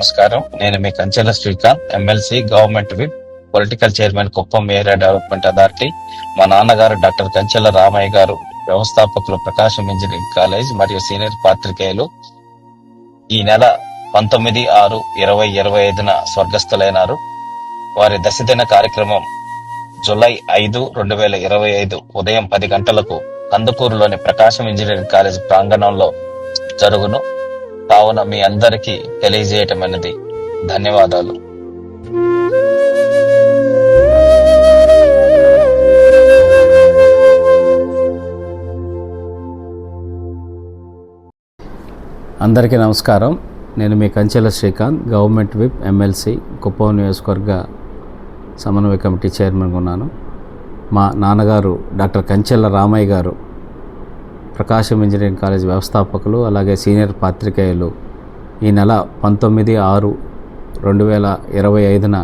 నమస్కారం. నేను మీ Kanchela Srikanth, MLC, government whip, political chairman, Kuppam area development authority. మా నాన్నగారు డాక్టర్ కంచెల రామయ్య గారు, వ్యవస్థాపకులు, ప్రకాశం ఇంజనీరింగ్ కాలేజ్ మరియు సీనియర్ పాత్రికేయులు. ఈ నెల 19/6/2025 స్వర్గస్థులైనారు. వారి దశదిన కార్యక్రమం జూలై 5, 2025 ఉదయం 10 గంటలకు కందుకూరులోని ప్రకాశం ఇంజనీరింగ్ కాలేజ్ ప్రాంగణంలో జరుగును. కావున మీ అందరికీ తెలియజేయటమైనది. ధన్యవాదాలు. అందరికీ నమస్కారం. నేను మీ Kanchela Srikanth, government whip, MLC, Kuppam నియోజకవర్గ సమన్వయ కమిటీ చైర్మన్గా ఉన్నాను. మా నాన్నగారు డాక్టర్ కంచెల రామయ్య గారు, ప్రకాశం ఇంజనీరింగ్ కాలేజ్ వ్యవస్థాపకులు, అలాగే సీనియర్ పాత్రికేయులు. ఈ నెల 19/6/2025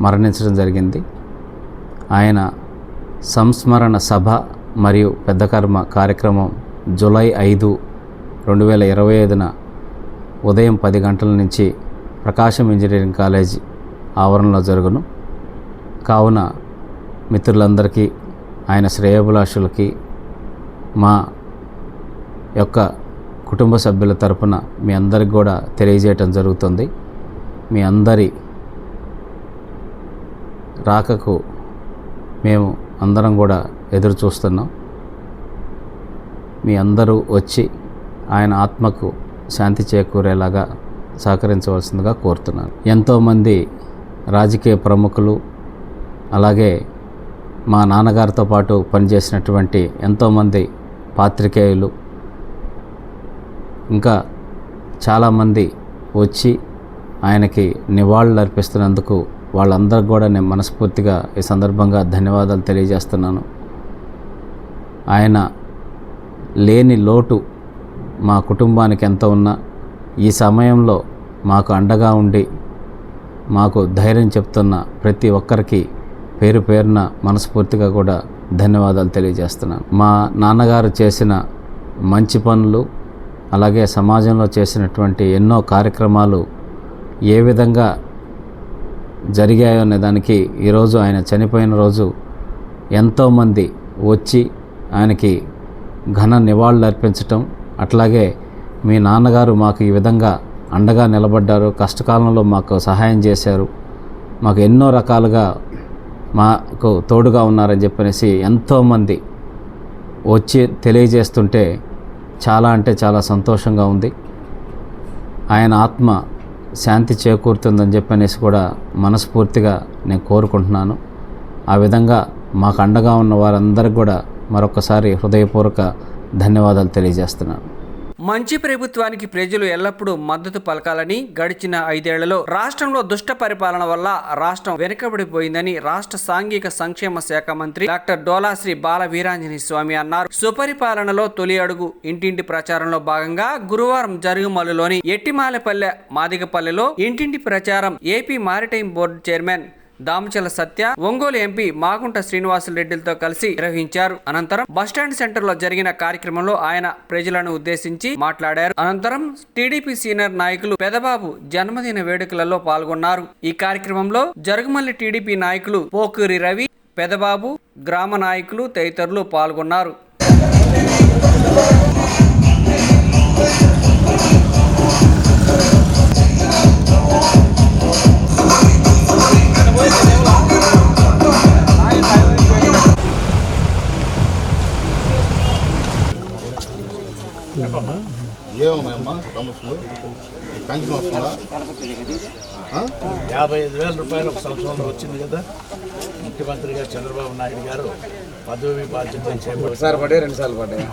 మరణించడం జరిగింది. ఆయన సంస్మరణ సభ మరియు పెద్ద కర్మ కార్యక్రమం జూలై 5, 2025 ఉదయం 10 గంటల నుంచి ప్రకాశం ఇంజనీరింగ్ కాలేజ్ ఆవరణలో జరుగును. కావున మిత్రులందరికీ, ఆయన శ్రేయోభిలాషులకి, మా యొక్క కుటుంబ సభ్యుల తరపున మీ అందరికి కూడా తెలియజేయటం జరుగుతుంది. మీ అందరి రాకకు మేము అందరం కూడా ఎదురు చూస్తున్నాం. మీ అందరూ వచ్చి ఆయన ఆత్మకు శాంతి చేకూరేలాగా సహకరించవలసిందిగా కోరుతున్నాను. ఎంతోమంది రాజకీయ ప్రముఖులు, అలాగే మా నాన్నగారితో పాటు పనిచేసినటువంటి ఎంతోమంది పాత్రికేయులు, ఇంకా చాలామంది వచ్చి ఆయనకి నివాళులు అర్పిస్తున్నందుకు వాళ్ళందరికీ కూడా నేను మనస్ఫూర్తిగా ఈ సందర్భంగా ధన్యవాదాలు తెలియజేస్తున్నాను. ఆయన లేని లోటు మా కుటుంబానికి ఎంత ఉన్నా ఈ సమయంలో మాకు అండగా ఉండి మాకు ధైర్యం చెప్తున్న ప్రతి ఒక్కరికి పేరు పేరున మనస్ఫూర్తిగా కూడా ధన్యవాదాలు తెలియజేస్తున్నాను. మా నాన్నగారు చేసిన మంచి పనులు, అలాగే సమాజంలో చేసినటువంటి ఎన్నో కార్యక్రమాలు ఏ విధంగా జరిగాయో అనే దానికి ఈరోజు ఆయన చనిపోయిన రోజు ఎంతోమంది వచ్చి ఆయనకి ఘన నివాళులు అర్పించటం, అట్లాగే మీ నాన్నగారు మాకు ఈ విధంగా అండగా నిలబడ్డారు, కష్టకాలంలో మాకు సహాయం చేశారు, మాకు ఎన్నో రకాలుగా మాకు తోడుగా ఉన్నారని చెప్పనేసి ఎంతోమంది వచ్చి తెలియజేస్తుంటే చాలా అంటే చాలా సంతోషంగా ఉంది. ఆయన ఆత్మ శాంతి చేకూరుతుందని చెప్పనేసి కూడా మనస్ఫూర్తిగా నేను కోరుకుంటున్నాను. ఆ విధంగా మాకు అండగా ఉన్న వారందరికీ కూడా మరొకసారి హృదయపూర్వక ధన్యవాదాలు తెలియజేస్తున్నాను. మంచి ప్రభుత్వానికి ప్రజలు ఎల్లప్పుడూ మద్దతు పలకాలని, గడిచిన 5 ఏళ్లలో రాష్ట్రంలో దుష్ట పరిపాలన వల్ల రాష్ట్రం వెనుకబడిపోయిందని రాష్ట్ర సాంఘిక సంక్షేమ శాఖ మంత్రి డాక్టర్ డోలాశ్రీ బాల వీరాంజనేయ స్వామి అన్నారు. సుపరిపాలనలో తొలి అడుగు ఇంటింటి ప్రచారంలో భాగంగా గురువారం జరుగుమల్లులోని ఎట్టిమాలపల్లె మాదిగపల్లెలో ఇంటింటి ప్రచారం AP maritime board chairman Damacharla Satya, Ongole MP Magunta శ్రీనివాసులరెడ్డిలతో కలిసి నిర్వహించారు. అనంతరం బస్టాండ్ సెంటర్ లో జరిగిన కార్యక్రమంలో ఆయన ప్రజలను ఉద్దేశించి మాట్లాడారు. అనంతరం టీడీపీ సీనియర్ నాయకులు పెదబాబు జన్మదిన వేడుకలలో పాల్గొన్నారు. ఈ కార్యక్రమంలో జరుగుమల్లి టీడీపీ నాయకులు పోకూరి రవి, పెదబాబు, గ్రామ నాయకులు తదితరులు పాల్గొన్నారు. ఏమమ్మా సమస్యలు? పెన్షన్ వస్తుందా? 55,000 రూపాయలు ఒక సంవత్సరంలో వచ్చింది కదా. ముఖ్యమంత్రిగా చంద్రబాబు నాయుడు గారు పదవి బాధ్యతలు చేపట్టారు. ఒకసారి పడ్డాయి, 2 సార్లు పడ్డాయి.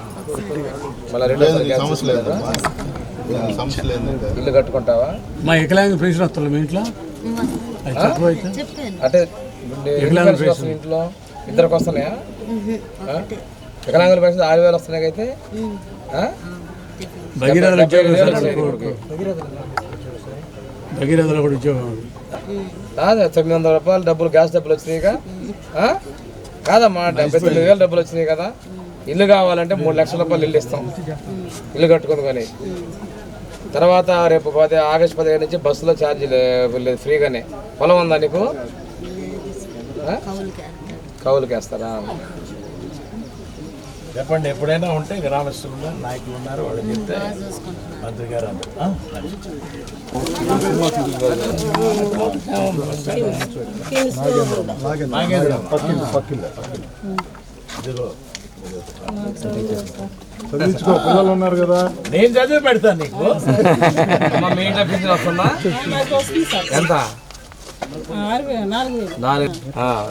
మళ్ళీ సమస్య లేదు. సమస్య లేదు. ఇల్లు కట్టుకుంటావా? మా వికలాంగ పెన్షన్ వస్తుంది మీ ఇంట్లో? అంటే ఇంట్లో ఇద్దరికి వస్తున్నాయా? వికలాంగుల పెన్షన్ 6,000 వస్తున్నాయి. అయితే భగీరథలో కూడా ఉద్యోగం కాదా? 900 రూపాయలు డబ్బులు, గ్యాస్ డబ్బులు వచ్చినాయి కాదమ్మా. 79,000 డబ్బులు వచ్చినాయి కదా. ఇల్లు కావాలంటే 3 లక్షల రూపాయలు ఇల్లు ఇస్తాం, ఇల్లు కట్టుకుంది. కానీ తర్వాత రేపు ఆగస్టు 15 నుంచి బస్సులో ఛార్జీలు లేదు ఫ్రీగానే. పొలం ఉందా నీకు? కౌలుకి వేస్తారా? చెప్పండి, ఎప్పుడైనా ఉంటే గ్రామస్తులు నాయకులు ఉన్నారు, వాళ్ళు చెప్తే మంత్రి గారు చదివించుకో, పిల్లలు ఉన్నారు కదా. నేను చదివి పెడతాను నీకు. మీ ఇంట్లో పింఛన్ వస్తుందా? ఎంత? 4.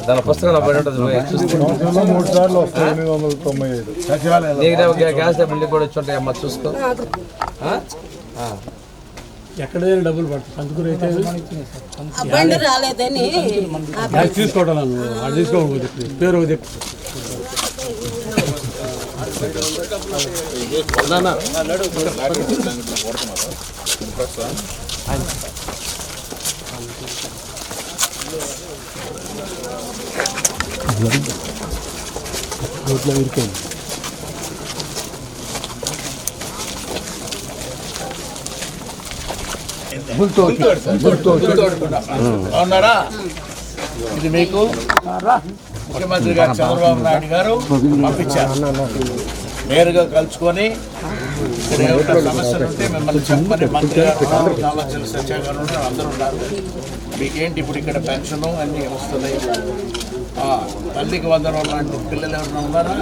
దాని పుస్తకంలో పడి ఉంటుంది. 3 సార్లు వస్తాయి, 895. నీకు గ్యాస్ బిల్డింగ్ కూడా వచ్చి ఉంటాయి అమ్మ, చూసుకో. ఎక్కడ డబ్బులు పడుతుంది రాలేదని తీసుకోవడం అది తీసుకోకపోతే పేరు అవునారా? ఇది మీకు ముఖ్యమంత్రి గారు చంద్రబాబు నాయుడు గారు పంపించారు. నేరుగా కలుసుకొని ఇక్కడ ఏమైనా సమస్యలు ఉంటే మిమ్మల్ని చెప్పని మంత్రి గారు కావాల్సిన సత్య గారు అందరూ ఉన్నారు. మీకేంటి ఇప్పుడు ఇక్కడ పెన్షన్ అన్నీ వస్తున్నాయి. తల్లికి 100 లాంటి పిల్లలు ఎవరైనా ఉన్నారా?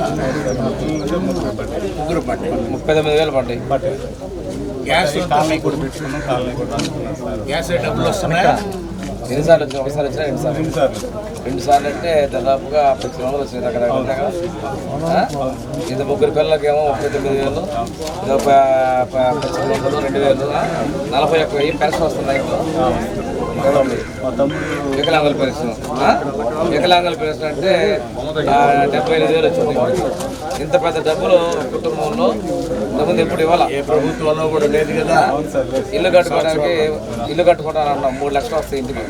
3 పడ్డాయి, 39,000 పడ్డాయి. గ్యాస్ గ్యాస్ డబ్బులు వస్తున్నాయా? ఎన్నిసార్లు వచ్చినా? ఒకసారి వచ్చినా 2 సార్లు అంటే దాదాపుగా 10 వచ్చినాయి అక్కడ. ఇది 3 పిల్లలకేమో 39,000, 2,000, 41,000 పెన్షన్ వస్తున్నాయి. వికలాంగుల పెన్షన్, వికలాంగుల పెన్షన్ అంటే 75,000 వచ్చింది. ఇంత పెద్ద డబ్బులు కుటుంబంలో ఇంతకుముందు ఎప్పుడు ఇవ్వాలి. ఏ ప్రభుత్వంలో కూడా లేదు కదా. ఇల్లు కట్టుకోవడానికి, ఇల్లు కట్టుకుంటానన్నాం, 3 లక్షలు వస్తాయి ఇంటికి.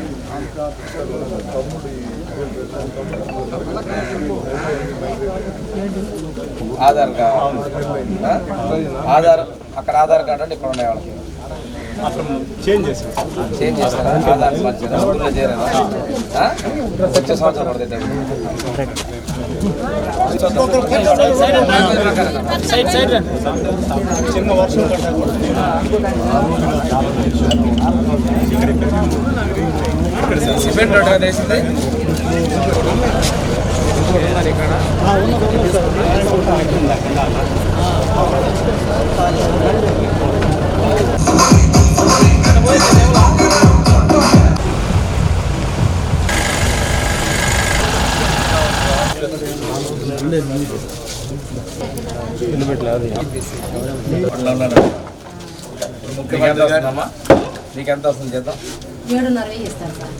ఆధార్ కార్డు, అక్కడ ఆధార్ కార్డు అంటే ఇక్కడ ఉన్నాయి వాళ్ళకి. చేంజ్ చేస్తారా? ఆధార్ మార్చారా? స్కూల్లో చేరారా? వచ్చే సంవత్సరం పడుతుంది. చిన్న వర్షం సిమెంట్ రోడ్ వేసింది ఇక్కడ. నీకెంత వస్తుంది చేద్దాం? 7,500 ఇస్తారు సార్.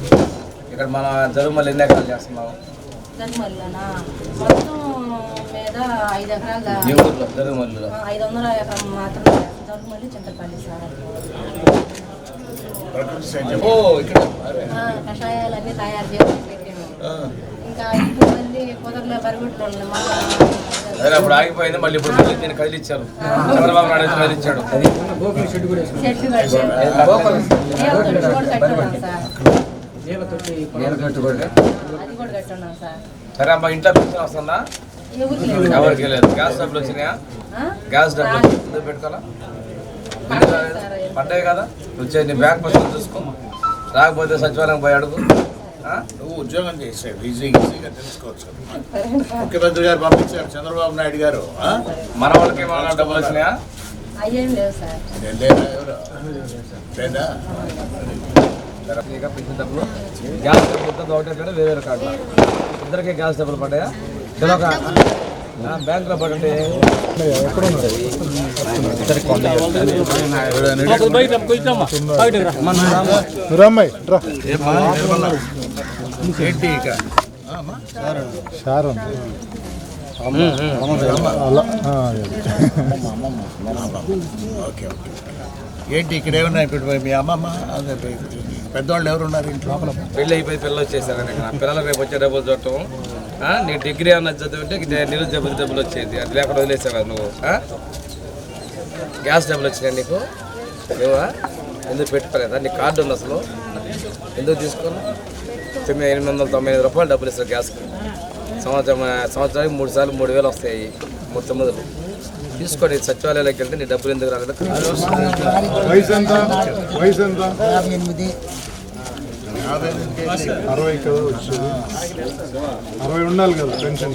ఇక్కడ మన జరుగుమల్లి ఎన్ని ఎకరాలు చేస్తున్నావు? జరుగుమల్లిలోనా మొత్తం మీద 5 ఎకరాలు. ఈ ఊర్లో జరుగుమల్లిలో 500 ఎకరం మాత్రమే జరుగుమల్లి చింతపల్లి సార్. కషాయాలన్నీ తయారు చేసి పెట్టాము. ఇంకా ఇప్పుడు మళ్ళీ కుదరలే బరిగొట్లు అదే అప్పుడు ఆగిపోయింది. మళ్ళీ ఇప్పుడు నేను కదిలిచ్చారు, చంద్రబాబు నాయుడు కదిలిచ్చాడు. చెట్టు కట్టున్నాం సార్. అది కూడా కట్టున్నాం సార్. సరే అమ్మా, ఇంట్లో పెన్షన్ వస్తుందా? ఎవరికి లేదు. గ్యాస్ డబ్బులు వచ్చినాయా? గ్యాస్ డబ్బులు ఎందుకు పెట్టుకోవాలా? పడ్డాయి కదా, వచ్చే నీ బ్యాంక్ పుస్తకం చూసుకో. రాకపోతే సచివాలయం పోయి అడుగు. నువ్వు ఉద్యోగం చేసే ఈజీగా తెలుసుకోవచ్చు. ముఖ్యమంత్రి గారు పంపించారు చంద్రబాబు నాయుడు గారు. మన వాళ్ళకి ఏమన్నా డబ్బులు వచ్చినాయా? అయ్యేం లేవు సార్. లేదా డబ్బులు గ్యాస్ డబ్బులు ఒకటే కదా, వేరే కార్డు ఇద్దరికే గ్యాస్ డబ్బులు పడ్డాయా? బ్యాంకులో పడండి. ఏంటి ఇక ఓకే ఓకే. ఏంటి ఇక్కడ ఏమన్నా ఇప్పుడు మీ అమ్మమ్మ అదే పెద్దవాళ్ళు ఎవరున్నారు ఇంట్లో? పెళ్ళి అయిపోయి పిల్లలు వచ్చేసారు. పిల్లలు రేపు వచ్చే డబ్బులు చూడటం. నీ డిగ్రీ అన్న చదివింటే నిరుద్యోగ డబ్బులు వచ్చేది. అది లేకుండా వదిలేసావా నువ్వు? గ్యాస్ డబ్బులు వచ్చినాయి నీకు? లేవా? ఎందుకు పెట్టుకోలేదా? నీ కార్డు ఉంది అసలు, ఎందుకు తీసుకోవాలి? 895 రూపాయలు డబ్బులు ఇస్తారు గ్యాస్కి. సంవత్సరానికి 3 సార్లు 3000 వస్తాయి, 39 తీసుకోండి. సచివాలయాలకు వెళ్తే నీ డబ్బులు ఎందుకు రాలేదు? వయసు ఎంత? వయసు ఎంత? 60 కదా వచ్చేది. 60 ఉండాలి కదా పెన్షన్.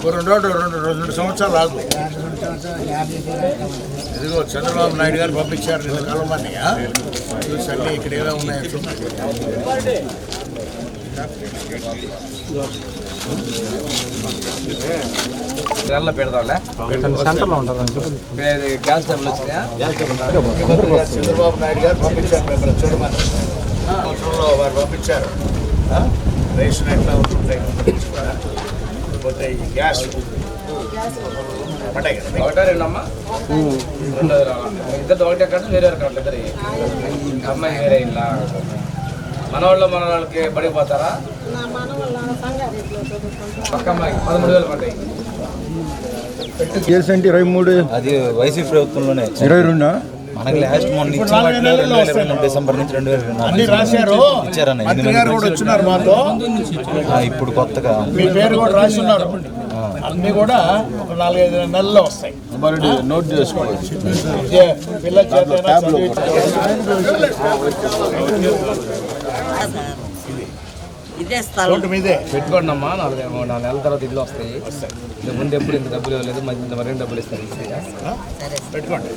2 సంవత్సరాలు రాదు. ఇదిగో చంద్రబాబు నాయుడు గారు పంపించారు నిన్న కలవమని. చూసండి ఇక్కడ ఏదో ఉన్నాయి. పెడదాంలే. గ్యాస్ డబ్బులు వచ్చినాయా? చంద్రబాబు నాయుడు గారు పంపించారు మిమ్మల్ని చూడమని. సంవత్సరంలో వారు పంపించారు. రేషన్ ఎట్లా ఉంటుంది, పోతే ఈ గ్యాస్ పట్టాయి కదా. ఒకటే రెండమ్మా, ఇద్దరు ఒకటే కాదు, వేరే కాదు. ఇద్దరు అమ్మాయి వేరే ఇలా మన వాళ్ళకి పడిపోతారా? పక్క అమ్మాయికి 13,000 పడ్డాయి. కేసు అంటే 23. అది వైసీపీ ప్రభుత్వంలోనే 22. మనకి లాస్ట్ మొన్న ఇచ్చిన వాటిలో 2020 డిసెంబర్ నుంచి 2024 అన్ని రాశారు. ఇచ్చారన్న. మంత్రి గారు కూడా వచ్చినారు మాతో. ఇప్పుడు కొత్తగా మీ పేరు కూడా రాసి ఉన్నారు. అన్ని కూడా ఒక 4-5 నెలల్లో వస్తాయి. నోట్ చేసుకోవచ్చు. పిల్లల చేత ఇదే స్థలం మీదే పెట్టుకోండి అమ్మా. 4 నెలల తర్వాత ఇల్లు వస్తాయి. ముందు ఎప్పుడు ఇంత డబ్బులు ఇవ్వలేదు, మధ్య మరేం డబ్బులు ఇస్తారు. పెట్టుకోండి.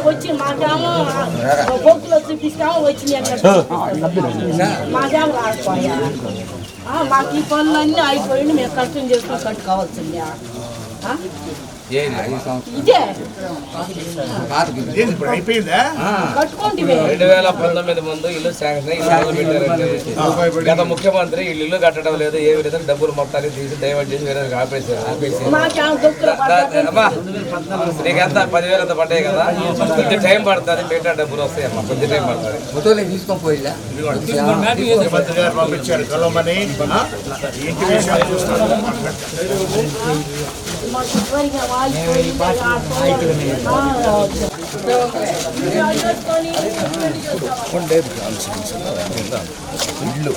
వచ్చి మాకేమో బొక్కులో చూపిస్తాము వచ్చినాయి. మాకేమో రాకపోయా. మాకు ఈ పనులన్నీ అయిపోయింది. మేము కష్టం చేసుకొని కట్టుకోవాల్సిందే. ఇదే ఇప్పుడు అయిపోయిందా? కట్టుకోండి. 2019 ముందు ఇల్లు శాంక్షన్ అయ్యి ఇల్లు పెట్టారంటే గత ముఖ్యమంత్రి ఇల్లు కట్టడం లేదు, ఏ విధంగా డబ్బులు మొత్తాన్ని తీసి డైవర్ట్ చేసి వేరే ఆపేసారు. అమ్మా నీకెంత 10,000 అంత పడ్డాయి కదా, కొద్ది టైం పడుతుంది. మిగతా డబ్బులు వస్తాయి అమ్మా, కొద్ది టైం పడుతుంది. ముఖ్యమంత్రి గారు పంపించారు కలవమని. ఇంటి విషయాలు చూస్తారు. ఇల్లు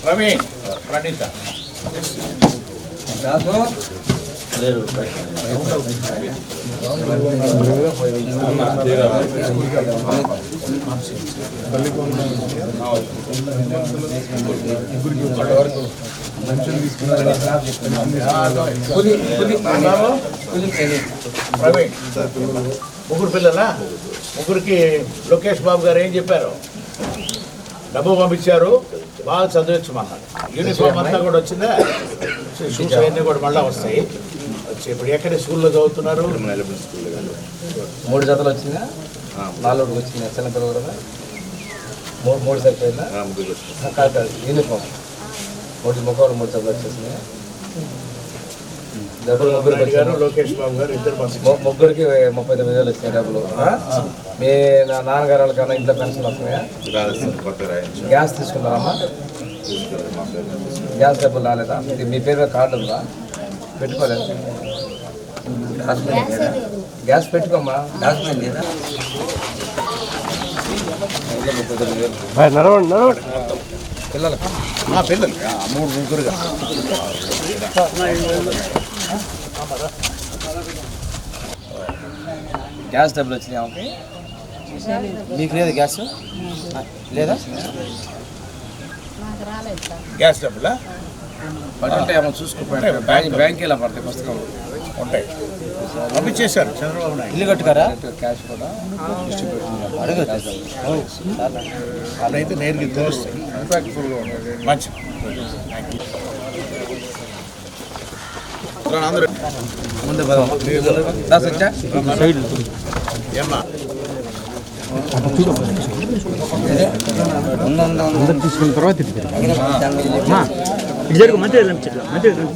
ప్రవీణ్ ప్రణీత ప్రవీణ్ ముగ్గురు పిల్లలా? ముగ్గురికి లోకేష్ బాబు గారు ఏం చెప్పారు? డబ్బు పంపించారు, బాగా చదివించమన్నారు. యూనిఫామ్ అంతా కూడా వచ్చిందా? షూస్ అవన్నీ కూడా మళ్ళీ వస్తాయి. ఇప్పుడు ఎక్కడ స్కూల్లో చదువుతున్నారు? 3 జతలు వచ్చిందా? 4 వచ్చిందా? చిన్నపిల్లలు కూడా 3 సరిపోయిందా? కాదు యూనిఫామ్ 3 ముఖాలు 3 జతలు వచ్చేసిందా? డబ్బులు ముగ్గురికి గారు లోకేష్ బాబు గారు ఇద్దరు ముగ్గురికి 39,000 వచ్చినాయి డబ్బులు. మీ నాన్నగారు వాళ్ళకన్నా ఇంట్లో పెన్షన్ వస్తున్నాయా? గ్యాస్ తీసుకున్నారమ్మా? గ్యాస్ డబ్బులు రాలేదా? మీ పేరు కార్డు ఉందా? పెట్టుకోలేదు. గ్యాస్ పెట్టుకోమ్మా. గ్యాస్ లేదా? పిల్లలకు పిల్లలు 3 ముగ్గురుగా గ్యాస్ డబ్బులు వచ్చినాయి ఆమెకి. మీకు లేదా గ్యాస్? లేదా? గ్యాస్ డబ్బులా పడుంటే ఏమో చూసుకోపోయి బ్యాంక్ ఇలా పడతాయి పుస్తకాలు ఉంటాయి. పంపించేశారు చంద్రబాబు నాయుడు. ఇల్లు కట్టుకారా? క్యాష్ కూడా అదైతే నేరుగా తెలుస్తాయి. మంచి ముందు వచ్చా ఏమ్మా తీసుకున్న తర్వాత జరుగు మంత్రి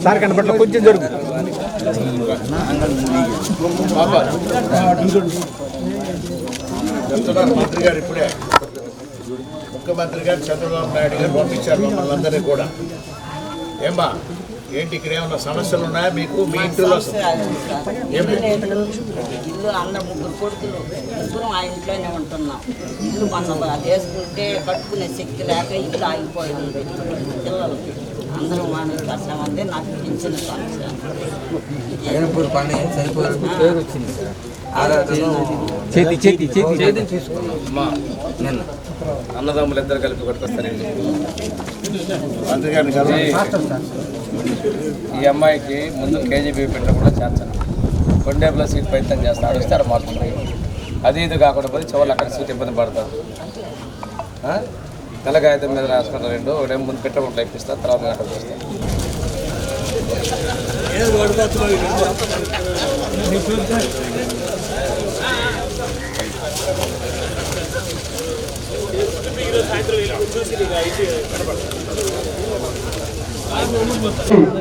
సార్ కనపట్ల కొంచెం జరుగు బాబా చెప్తున్నారు మంత్రి గారు ఇప్పుడే ముఖ్యమంత్రి గారు చంద్రబాబు నాయుడు గారు పంపించారు మమ్మల్ని అందరినీ కూడా. ఏమ్మా ఏంటి ఇక్కడ ఏమన్నా సమస్యలు ఉన్నాయా మీకు మీ ఇంట్లో? ఇల్లు అందరు ముగ్గురు కొడుకులు ముగ్గురు ఆ ఇంట్లోనే ఉంటున్నాం. ఇల్లు కొంత వేసుకుంటే కట్టుకునే శక్తి లేక ఇల్లు ఆగిపోయింది. పిల్లలు అందరూ మానవ కష్టమంటే నాకు పెంచిన సమస్య. అన్నదమ్ములు ఇద్దరు కలిపి కొట్టుకొస్తారండి. మంత్రి గారిని కదా ఈ అమ్మాయికి ముందు కేజీబీ పెట్టడం కూడా చేర్చాను. కొండేపులో సీట్ ప్రయత్నం చేస్తాడు, వస్తే అక్కడ మారుతుంది. అది ఇది కాకుండా పోతే చివరికి అక్కడ సీట్ ఇబ్బంది పడతారు. తెల్లగాయతం మీద రాసుకుంటారు రెండు, ఒకటేమో ముందు పెట్టకుండా ఇప్పిస్తారు, తర్వాత అక్కడ చూస్తారు.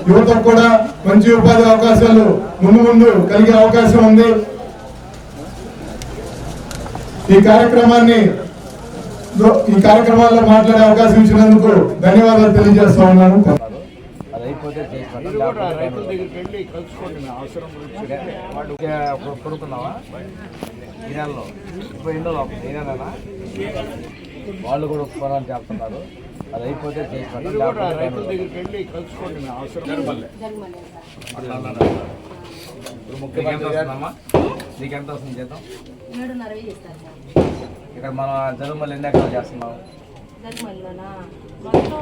యువతకు కూడా మంచి ఉపాధి అవకాశాలు ముందు కలిగే అవకాశం ఉంది. ఈ కార్యక్రమాల్లో మాట్లాడే అవకాశం ఇచ్చినందుకు ధన్యవాదాలు తెలియజేస్తా ఉన్నాను. అది అయిపోతే రైతుల దగ్గరికి వెళ్ళి కలుసుకోండి. అవసరం కొడుకున్నావా ఈ నెలలో? ఇప్పుడు ఎన్నో ఈ నెలనా? వాళ్ళు కూడా ఒప్పుకోవాలని చెప్తున్నారు. అది అయిపోతే రైతుల దగ్గరికి వెళ్ళి కలుసుకోండి. అవసరం ఇప్పుడు ముఖ్యమంత్రి గారమ్మా నీకెంత వస్తుంది చేద్దాం? 7.5 ఇస్తారు. ఇక్కడ మనం జరుగుమల్లి ఎన్ని ఎకరాలు చేస్తున్నాం? జగమల్లిలోనా మొత్తం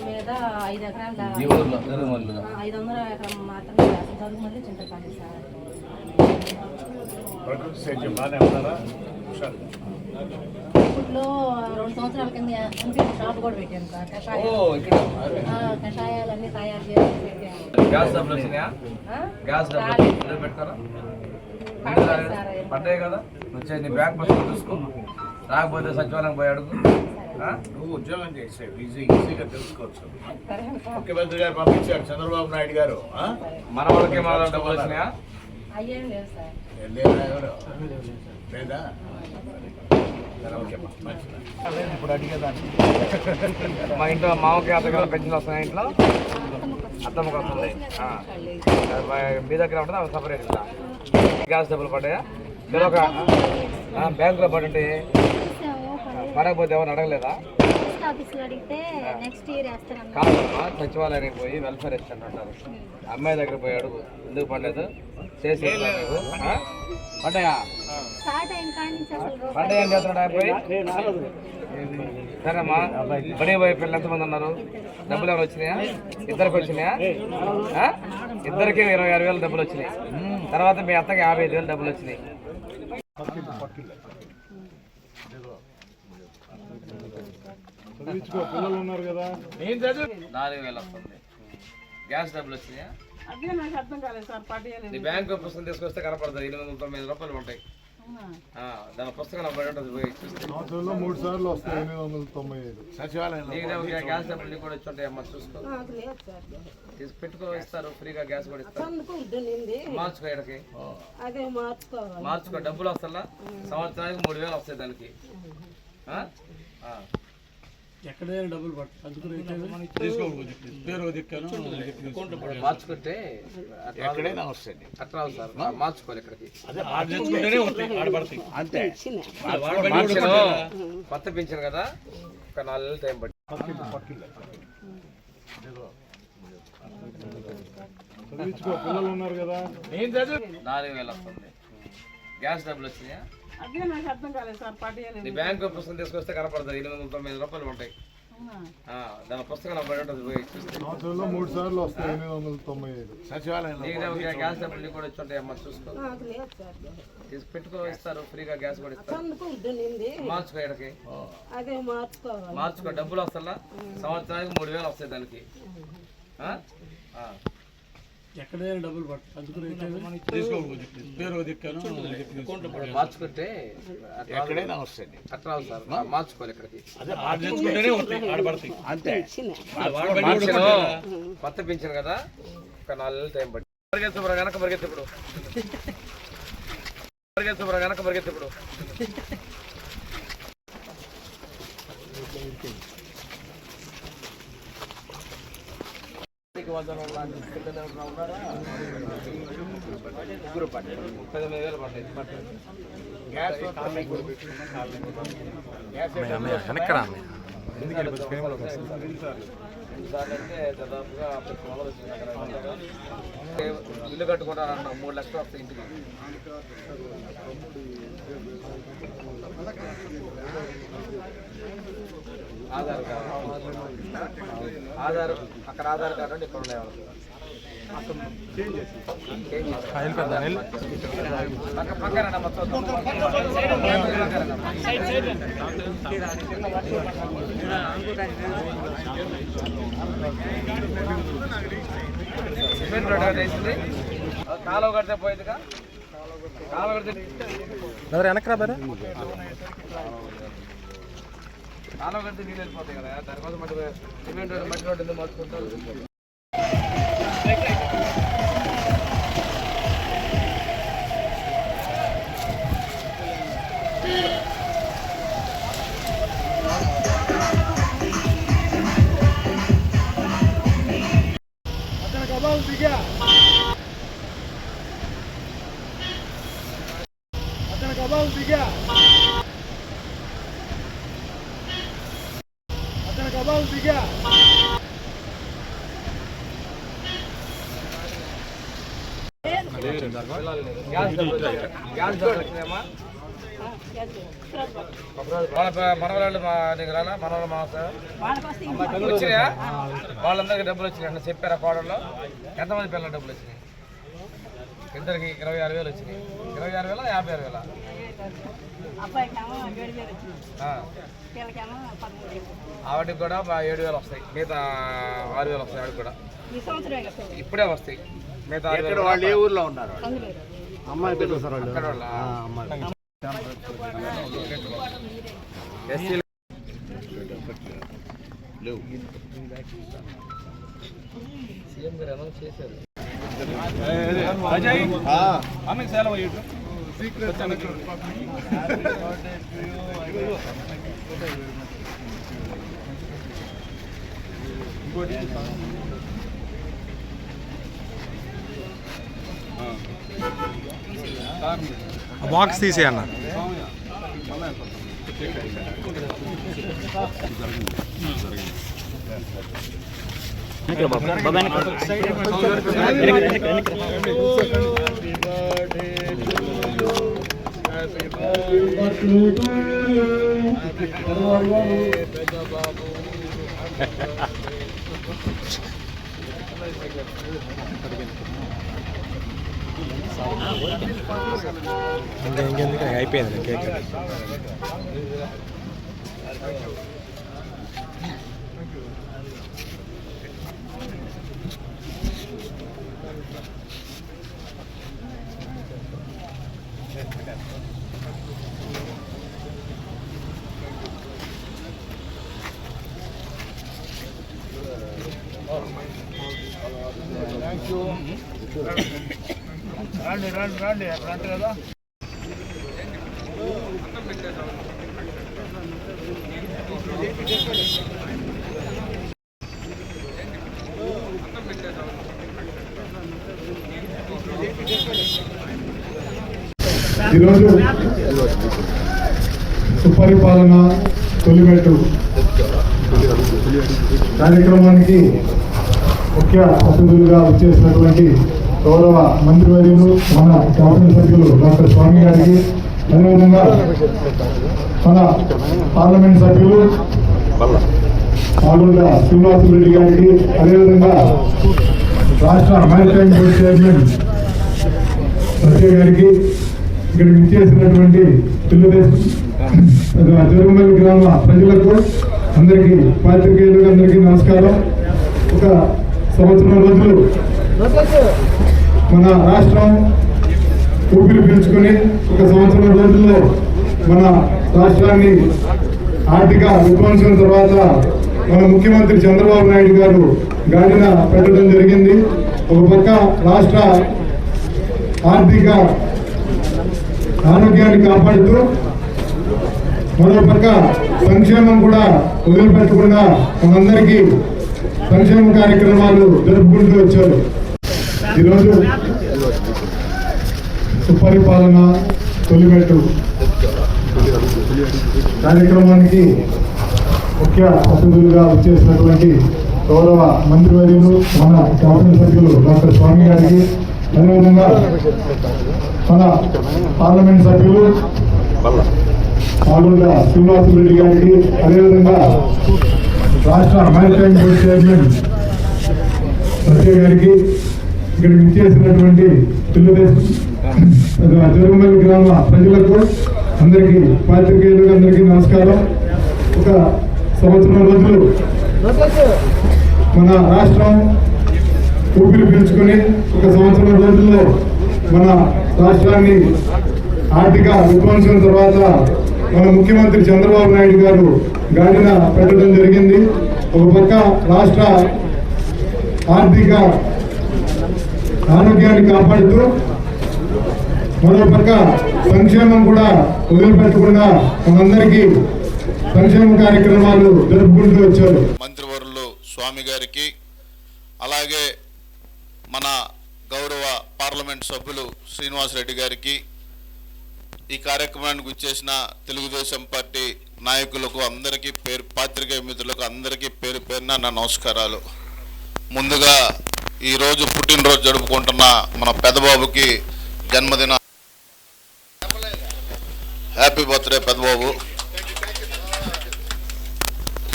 మీద 5 ఎకరాలు. ఈ ఊర్లో జరుగుమల్లి 500 ఎకరం మాత్రమే జగమల్లి చింతపల్లి సార్. ప్రకృతి సేద్యం బాగానే ఉన్నారా? ఇప్పట్లో 2 సంవత్సరాల కింద షాప్ కూడా పెట్టాను సార్. కషాయాలన్నీ తయారు చేసి పెట్టాను. గ్యాస్ డబ్బులు వచ్చినాయా? గ్యాస్ డబ్బులు పెట్టుకోరా? పడ్డాయి కదా. వచ్చే నీ బ్యాంక్ బస్సు చూసుకో. రాకపోతే సచివాలయం పోయి అడుగు. నువ్వు ఉద్యోగం చేసావు, ఈజీగా తెలుసుకోవచ్చు. ముఖ్యమంత్రి గారు పంపించారు చంద్రబాబు నాయుడు గారు. మన వాళ్ళకి మన డబ్బులు వచ్చినాయా? అయ్యేం లేదు సార్. లేదా ఎవరు లేదా? ఇప్పుడు అడిగేదాన్ని మా ఇంట్లో మామకి అత్తగారు పెన్షన్ వస్తున్నాయి. ఇంట్లో అత్తమ్మకి వస్తుంది. మీ దగ్గర ఉంటుంది అవి సపరేట్. ఇట్లా గ్యాస్ డబ్బులు పడ్డాయా? మీరు ఒక బ్యాంకులో పడుంటే పడకపోతే ఎవరు అడగలేదా? కాదమ్మా, సచివాలయానికి పోయి వెల్ఫేర్ ఇస్తాను అంటారు. అమ్మాయి దగ్గర పోయి అడుగు ఎందుకు పడలేదు చేసి పడ్డాయా? పడ్డాయని చేస్తున్నాడు పోయి. సరేమ్మా, బడి పోయి పిల్లలు ఎంతమంది ఉన్నారు? డబ్బులు ఏమైనా వచ్చినాయా? ఇద్దరికి వచ్చినాయా? ఇద్దరికి 26,000 డబ్బులు వచ్చినాయి. తర్వాత మీ అత్తకి 55,000 డబ్బులు వచ్చినాయి. 4,000 వస్తుంది. గ్యాస్ డబ్బులు వచ్చినాయా? నీ బ్యాంకు పుస్తకం తీసుకొస్తే కనపడుతుంది. 890 రూపాయలు ఉంటాయి. దాని పుస్తకం పడి ఉంటుంది. 3 సార్లు వస్తాయి. 895 సచివాలయం గ్యాస్ డబ్బులు కూడా వచ్చి ఉంటాయి. అమ్మ చూసుకో, పెట్టుకో, ఇస్తారు ఫ్రీగా గ్యాస్ కూడా ఇస్తారు. మార్చుకో, ఇక్కడికి మార్చుకో. డబ్బులు వస్తా సంవత్సరానికి 3,000 వస్తాయి దానికి. ఎక్కడైనా డబ్బులు మార్చుకుంటే ఎక్కడైనా వస్తుంది. అట్లా సార్ మార్చుకోవాలి. ఇక్కడికి అంతే. కొత్త పింఛన్ కదా, ఒక 4 నెలలు టైం పట్టి. 4,000 వస్తుంది. గ్యాస్ డబ్బులు వచ్చినాయా? నీ బ్యాంకు పుస్తకం తీసుకొస్తే కనపడుతుంది. 890 రూపాయలు ఉంటాయి. దాని పుస్తకం పడి ఉంటుంది. 3 సార్లు వస్తాయి. 895 సచివాలయం గ్యాస్ డబ్బులు కూడా వచ్చి ఉంటాయి. అమ్మ చూసుకో, పెట్టుకో, ఇస్తారు ఫ్రీగా గ్యాస్ కూడా ఇస్తారు. మార్చుకో, ఇక్కడికి మార్చుకో. డబ్బులు వస్తా సంవత్సరానికి 3,000 వస్తాయి దానికి. ఎక్కడైనా డబ్బులు పట్టు అందుకుని మార్చుకుంటే ఎక్కడైనా వస్తుంది అట్లా సార్ మార్చుకోవాలి ఇక్కడికి అంతే. కొత్త పింఛన్ కదా ఒక 4 నెలలు టైం పట్టి వెనక పరిగెత్తప్పుడు ముగ్గురు పడ్డాయి 39,000 పడ్డాయి. గ్యాస్ అంటే దాదాపుగా ఇల్లు కట్టుకుంటారన్న 3 లక్షలు వస్తాయి ఇంటికి. ఆధార్ కార్డు అక్కడ ఆధార్ కార్డు అంటే ఇక్కడ ఉన్నాయి వాళ్ళకి. పక్కన మొత్తం సిమెంట్ రోడ్ వేసింది. కాలువ కడితే పోయిందిగా, కాలువ కడితే కాలువ కడితే నీళ్ళు వెళ్ళిపోతాయి కదా. దానికోసం మట్టి సిమెంట్ రోడ్ మట్టి రోడ్ ఎందుకు మార్చుకుంటారు? గ్యాస్ డబ్బులు వచ్చినాయమ్మా? మనవరాళ్ళు నీకు రాలా? మనవరాలు మా వచ్చినాయా? వాళ్ళందరికీ డబ్బులు వచ్చినాయి అంటే చెప్పారా కోడల్లో? ఎంతమంది పిల్లలు డబ్బులు వచ్చినాయి? ఇద్దరికి 26,000 వచ్చినాయి. 26,000 56,000? ఆవిడకి కూడా 7,000 వస్తాయి. మిగతా 6,000 వస్తాయి. ఆవిడకి కూడా ఇప్పుడే వస్తాయి. మిగతా వాళ్ళు ఏ ఊర్లో ఉన్నారు? అమ్మాయి పెద్ద సార్ అక్కడ వాళ్ళ సీఎం గారు అనౌన్స్ చేశారు. బాక్స్ తీసే అన్న. ఇంకెందుకు అయిపోయింది కేక్. రండి రండి రండి రండి కదా. ఈరోజు సుపరిపాలన తొలిమెట్టు కార్యక్రమానికి ముఖ్య అతిథులుగా వచ్చేసినటువంటి గౌరవ మంత్రివర్యులు మన శాసనసభ్యులు డాక్టర్ స్వామి గారికి, అదేవిధంగా మన పార్లమెంట్ సభ్యులు పాల్గొండ శ్రీనివాసరెడ్డి గారికి, అదేవిధంగా రాష్ట్ర మ్యారిటైమ్ బోర్డు చైర్మన్ సత్య గారికి, ఇక్కడ విచ్చేసినటువంటి తెలుగుదేశం జరుగుమల్లి గ్రామ ప్రజలకు అందరికీ, పాత్రికేయులకు అందరికీ నమస్కారం. ఒక సంవత్సరం రోజులు మన రాష్ట్రం ఊపిరి పీల్చుకొని 1 సంవత్సరం రోజుల్లో మన రాష్ట్రాన్ని ఆర్థిక విధ్వంసం తర్వాత మన ముఖ్యమంత్రి చంద్రబాబు నాయుడు గారు గాడిన పెట్టడం జరిగింది. ఒక పక్క రాష్ట్ర ఆర్థిక ఆరోగ్యాన్ని కాపాడుతూ మరో పక్క సంక్షేమం కూడా వదిలిపెట్టకుండా మనందరికీ సంక్షేమ కార్యక్రమాలు జరుపుకుంటూ వచ్చారు. ఈరోజు సుపరిపాలన తొలిమెట్టు కార్యక్రమానికి ముఖ్య అతిథులుగా వచ్చేసినటువంటి గౌరవ మంత్రివర్యులు మన శాసనసభ్యులు డాక్టర్ స్వామి గారికి, అదేవిధంగా మన పార్లమెంట్ సభ్యులు ఆలుల శ్రీనివాసరెడ్డి గారికి, అదేవిధంగా రాష్ట్ర మ్యారిటైమ్ బోర్డు చైర్మన్ సత్య గారికి, ఇక్కడ విచ్చేసినటువంటి తెలుగుదేశం జరుగుమల్లి గ్రామ ప్రజలకు అందరికీ, పాత్రికేయులకు అందరికీ నమస్కారం. 1 సంవత్సరం రోజులు మన రాష్ట్రం ఊపిరి పీల్చుకొని 1 సంవత్సరం రోజుల్లో మన రాష్ట్రాన్ని ఆర్థిక విధ్వంసం తర్వాత మన ముఖ్యమంత్రి చంద్రబాబు నాయుడు గారు గాడిన పెట్టడం జరిగింది. ఒక పక్క రాష్ట్ర ఆర్థిక ఆరోగ్యాన్ని కాపాడుతూ మరో పక్క సంక్షేమం కూడా వదిలిపెట్టకుండా మనందరికీ సంక్షేమ కార్యక్రమాలు జరుపుకుంటూ వచ్చారు. మంత్రివర్యులు స్వామి గారికి, అలాగే మన గౌరవ పార్లమెంట్ సభ్యులు శ్రీనివాసరెడ్డి గారికి, ఈ కార్యక్రమానికి వచ్చేసిన తెలుగుదేశం పార్టీ నాయకులకు అందరికీ, పాత్రికేయ మిత్రులకు అందరికీ పేరు పేరున నా నమస్కారాలు. ముందుగా ఈరోజు పుట్టినరోజు జరుపుకుంటున్న మన పెద్దబాబుకి జన్మదిన హ్యాపీ బర్త్డే పెద్దబాబు.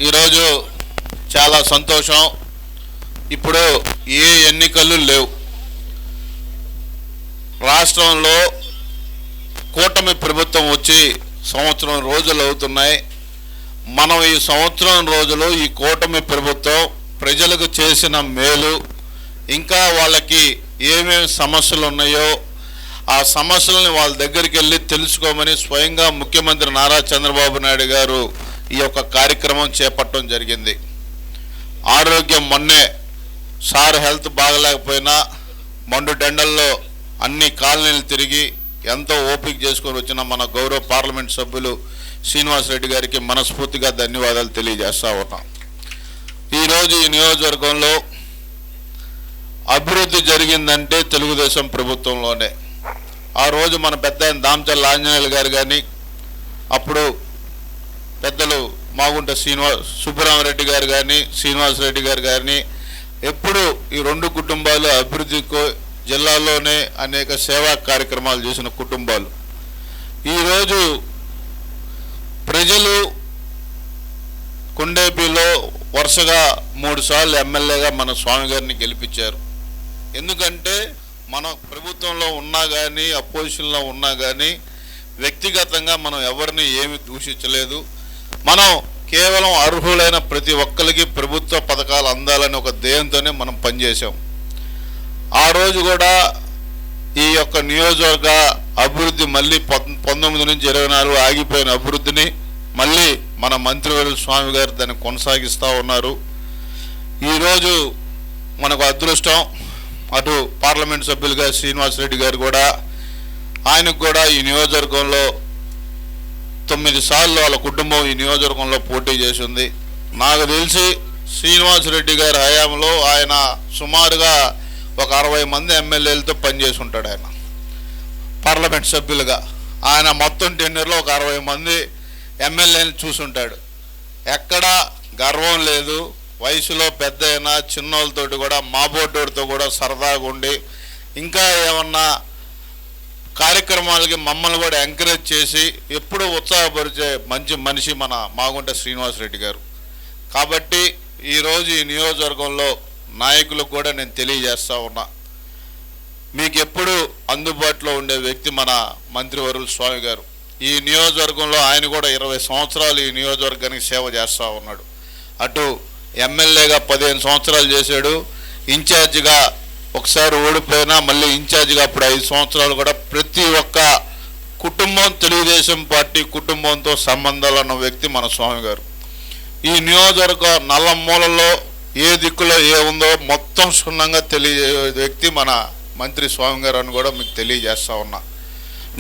ఈరోజు చాలా సంతోషం. ఇప్పుడు ఏ ఎన్నికలు లేవు. రాష్ట్రంలో కూటమి ప్రభుత్వం వచ్చి 1 సంవత్సరం రోజులు అవుతున్నాయి. మనం ఈ 1 సంవత్సరం రోజులు ఈ కూటమి ప్రభుత్వం ప్రజలకు చేసిన మేలు, ఇంకా వాళ్ళకి ఏమేమి సమస్యలు ఉన్నాయో ఆ సమస్యలను వాళ్ళ దగ్గరికి వెళ్ళి తెలుసుకోమని స్వయంగా ముఖ్యమంత్రి నారా చంద్రబాబు నాయుడు గారు ఈ యొక్క కార్యక్రమం చేపట్టడం జరిగింది. ఆరోగ్యం మొన్నే సార్ హెల్త్ బాగలేకపోయినా మండు టెండల్లో అన్ని కాలనీలు తిరిగి ఎంతో ఓపిక చేసుకొని వచ్చిన మన గౌరవ పార్లమెంట్ సభ్యులు శ్రీనివాసరెడ్డి గారికి మనస్ఫూర్తిగా ధన్యవాదాలు తెలియజేస్తా ఉన్నాం. ఈరోజు ఈ నియోజకవర్గంలో అభివృద్ధి జరిగిందంటే తెలుగుదేశం ప్రభుత్వంలోనే. ఆ రోజు మన పెద్ద దామచల్ల ఆంజనేయులు గారు కానీ, అప్పుడు పెద్దలు మాగుంట సుబ్బరామరెడ్డి గారు కానీ, శ్రీనివాసరెడ్డి గారు కానీ, ఎప్పుడు ఈ 2 కుటుంబాలు అభివృద్ధికి జిల్లాలోనే అనేక సేవా కార్యక్రమాలు చేసిన కుటుంబాలు. ఈరోజు ప్రజలు కొండేపిలో వరుసగా 3 సార్లు ఎమ్మెల్యేగా మన స్వామి గారిని గెలిపించారు. ఎందుకంటే మన ప్రభుత్వంలో ఉన్నా కానీ, అపోజిషన్లో ఉన్నా కానీ వ్యక్తిగతంగా మనం ఎవరిని ఏమి దూషించలేదు. మనం కేవలం అర్హులైన ప్రతి ఒక్కరికి ప్రభుత్వ పథకాలు అందాలని ఒక ధ్యేయంతోనే మనం పనిచేసాం. ఆ రోజు కూడా ఈ యొక్క నియోజకవర్గ అభివృద్ధి మళ్ళీ 19 నుంచి 24 ఆగిపోయిన అభివృద్ధిని మళ్ళీ మన మంత్రివర్యులు స్వామి గారు దాన్ని కొనసాగిస్తూ ఉన్నారు. ఈరోజు మనకు అదృష్టం, అటు పార్లమెంట్ సభ్యులుగా శ్రీనివాసరెడ్డి గారు కూడా, ఆయనకు కూడా ఈ నియోజకవర్గంలో 9 సార్లు వాళ్ళ కుటుంబం ఈ నియోజకవర్గంలో పోటీ చేసింది. నాకు తెలిసి శ్రీనివాసరెడ్డి గారి హయాంలో ఆయన సుమారుగా ఒక 60 మంది ఎమ్మెల్యేలతో పనిచేసి ఉంటాడు. ఆయన పార్లమెంట్ సభ్యులుగా ఆయన మొత్తం టెన్యూర్లో ఒక 60 మంది ఎమ్మెల్యేని చూసుంటాడు. ఎక్కడా గర్వం లేదు. వయసులో పెద్ద అయినా చిన్నోళ్ళతోటి కూడా, మాబోటోడితో కూడా సరదాగా ఉండి, ఇంకా ఏమన్నా కార్యక్రమాలకి మమ్మల్ని కూడా ఎంకరేజ్ చేసి ఎప్పుడూ ఉత్సాహపరిచే మంచి మనిషి మన మాగుంట శ్రీనివాసరెడ్డి గారు. కాబట్టి ఈరోజు ఈ నియోజకవర్గంలో నాయకులకు కూడా నేను తెలియజేస్తా ఉన్నా, మీకు ఎప్పుడు అందుబాటులో ఉండే వ్యక్తి మన మంత్రివర్యులు స్వామి గారు. ఈ నియోజకవర్గంలో ఆయన కూడా 20 సంవత్సరాలు ఈ నియోజకవర్గానికి సేవ చేస్తూ ఉన్నాడు. అటు ఎమ్మెల్యేగా 15 సంవత్సరాలు చేశాడు, ఇన్ఛార్జిగా ఒకసారి ఓడిపోయినా మళ్ళీ ఇన్ఛార్జిగా అప్పుడు 5 సంవత్సరాలు కూడా ప్రతి ఒక్క కుటుంబం తెలుగుదేశం పార్టీ కుటుంబంతో సంబంధాలు ఉన్న వ్యక్తి మన స్వామి గారు. ఈ నియోజకవర్గ నల్లమూలలో ఏ దిక్కులో ఏ ఉందో మొత్తం క్షుణ్ణంగా తెలియజే వ్యక్తి మన మంత్రి స్వామి గారు అని కూడా మీకు తెలియజేస్తా ఉన్నా.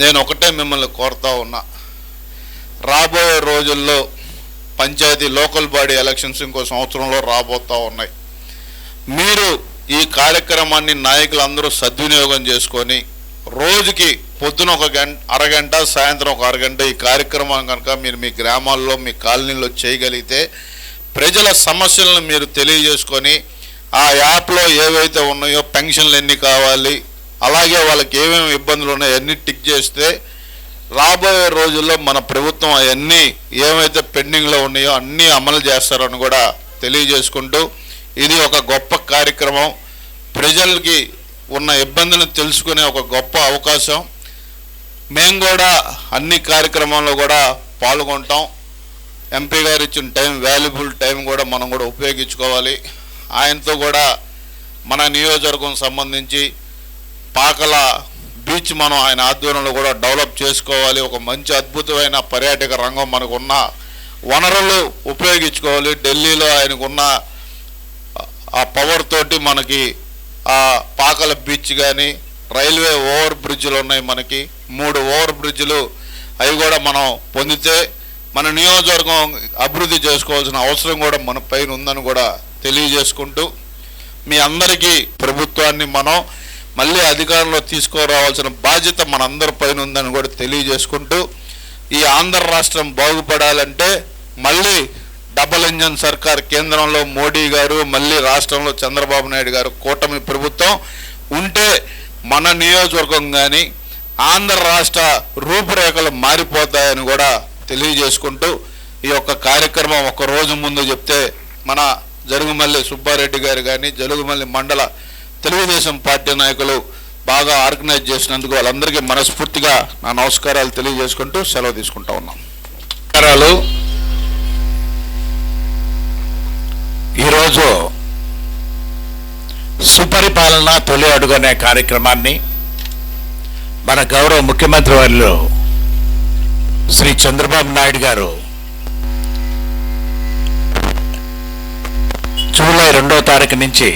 నేను ఒకటే మిమ్మల్ని కోరుతా ఉన్నా, రాబోయే రోజుల్లో పంచాయతీ లోకల్ బాడీ ఎలక్షన్స్ ఇంకో సంవత్సరంలో రాబోతూ ఉన్నాయి. మీరు ఈ కార్యక్రమాన్ని నాయకులందరూ సద్వినియోగం చేసుకొని రోజుకి పొద్దున ఒక అరగంట, సాయంత్రం ఒక అరగంట ఈ కార్యక్రమం కనుక మీరు మీ గ్రామాల్లో మీ కాలనీలో చేయగలిగితే ప్రజల సమస్యలను మీరు తెలియజేసుకొని ఆ యాప్లో ఏవైతే ఉన్నాయో పెన్షన్లు ఎన్ని కావాలి, అలాగే వాళ్ళకి ఏమేమి ఇబ్బందులు ఉన్నాయో అన్నీ టిక్ చేస్తే రాబోయే రోజుల్లో మన ప్రభుత్వం అవన్నీ ఏమైతే పెండింగ్లో ఉన్నాయో అన్నీ అమలు చేస్తారని కూడా తెలియజేసుకుంటూ, ఇది ఒక గొప్ప కార్యక్రమం, ప్రజలకి ఉన్న ఇబ్బందులను తెలుసుకునే ఒక గొప్ప అవకాశం. మేము కూడా అన్ని కార్యక్రమాల్లో కూడా పాల్గొంటాం. ఎంపీ గారు ఇచ్చిన టైం, వాల్యుబుల్ టైం కూడా మనం కూడా ఉపయోగించుకోవాలి. ఆయనతో కూడా మన నియోజకవర్గం సంబంధించి పాకల బీచ్ మనం ఆయన ఆధ్వర్యంలో కూడా డెవలప్ చేసుకోవాలి. ఒక మంచి అద్భుతమైన పర్యాటక రంగం మనకున్న వనరులు ఉపయోగించుకోవాలి. ఢిల్లీలో ఆయనకున్న ఆ పవర్ తోటి మనకి ఆ పాకల బీచ్ కానీ రైల్వే ఓవర్ బ్రిడ్జ్లు ఉన్నాయి, మనకి 3 ఓవర్ బ్రిడ్జ్లు, అవి కూడా మనం పొందితే మన నియోజకవర్గం అభివృద్ధి చేసుకోవాల్సిన అవసరం కూడా మన పైన ఉందని కూడా తెలియజేసుకుంటూ, మీ అందరికీ ప్రభుత్వాన్ని మనం మళ్ళీ అధికారంలో తీసుకురావాల్సిన బాధ్యత మనందరి పైన ఉందని కూడా తెలియజేసుకుంటూ, ఈ ఆంధ్ర రాష్ట్రం బాగుపడాలంటే మళ్ళీ డబుల్ ఇంజన్ సర్కార్ కేంద్రంలో మోడీ గారు, మళ్ళీ రాష్ట్రంలో చంద్రబాబు నాయుడు గారు కూటమి ప్రభుత్వం ఉంటే మన నియోజకవర్గం కానీ ఆంధ్ర రాష్ట్ర రూపురేఖలు మారిపోతాయని కూడా తెలియజేసుకుంటూ, ఈ యొక్క కార్యక్రమం ఒక రోజు ముందు చెప్తే మన జరుగుమల్లి సుబ్బారెడ్డి గారు కానీ జరుగుమల్లి మండల తెలుగుదేశం పార్టీ నాయకులు బాగా ఆర్గనైజ్ చేసినందుకు వాళ్ళందరికీ మనస్ఫూర్తిగా నా నమస్కారాలు తెలియజేసుకుంటూ సెలవు తీసుకుంటా ఉన్నాం. ఈరోజు సుపరిపాలన తొలి అడుగు అనే కార్యక్రమాన్ని మన గౌరవ ముఖ్యమంత్రి వర్యులు శ్రీ చంద్రబాబు నాయుడు గారు జూలై 2వ తారీఖు నుంచి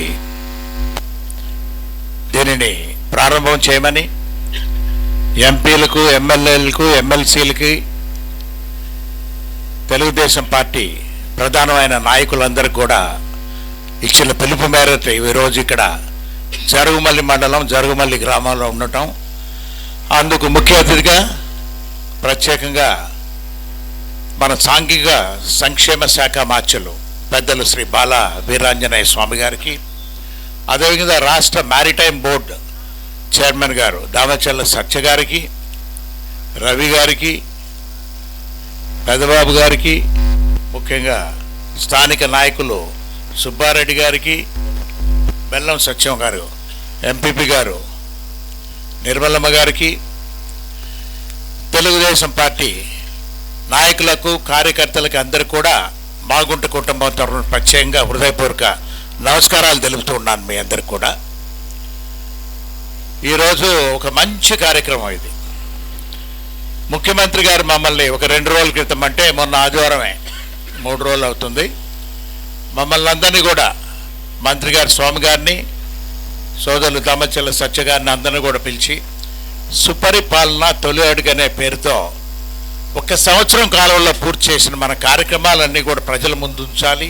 దీనిని ప్రారంభం చేయమని ఎంపీలకు, ఎమ్మెల్యేలకు, ఎమ్మెల్సీలకి, తెలుగుదేశం పార్టీ ప్రధానమైన నాయకులందరికీ కూడా ఇచ్చిన పిలుపు మేరకు ఈరోజు ఇక్కడ జరుగుమల్లి మండలం జరుగుమల్లి గ్రామంలో ఉండటం, అందుకు ముఖ్య అతిథిగా ప్రత్యేకంగా మన సాంఘిక సంక్షేమ శాఖ మార్చులు పెద్దలు శ్రీ బాల వీరాంజనేయ స్వామి గారికి, అదేవిధంగా రాష్ట్ర మ్యారిటైమ్ బోర్డు చైర్మన్ గారు దామచల్ల సత్య గారికి, రవి గారికి, పెదబాబు గారికి, ముఖ్యంగా స్థానిక నాయకులు సుబ్బారెడ్డి గారికి, బెల్లం సత్యం గారు, ఎంపీపీ గారు నిర్మలమ్మ గారికి, తెలుగుదేశం పార్టీ నాయకులకు, కార్యకర్తలకు అందరికీ కూడా మాగుంట కుటుంబం తరఫున ప్రత్యేకంగా హృదయపూర్వక నమస్కారాలు తెలుపుతూ ఉన్నాను మీ అందరికి కూడా. ఈరోజు ఒక మంచి కార్యక్రమం ఇది. ముఖ్యమంత్రి గారు మమ్మల్ని ఒక 2 రోజుల క్రితం, అంటే మొన్న ఆదివారమే 3 రోజులు అవుతుంది, మమ్మల్ని అందరినీ కూడా మంత్రి గారు స్వామి గారిని, సోదరులు దామచల్ల సత్య గారిని అందరినీ కూడా పిలిచి సుపరిపాలన తొలి అడుగు అనే పేరుతో 1 సంవత్సరం కాలంలో పూర్తి చేసిన మన కార్యక్రమాలన్నీ కూడా ప్రజల ముందు ఉంచాలి.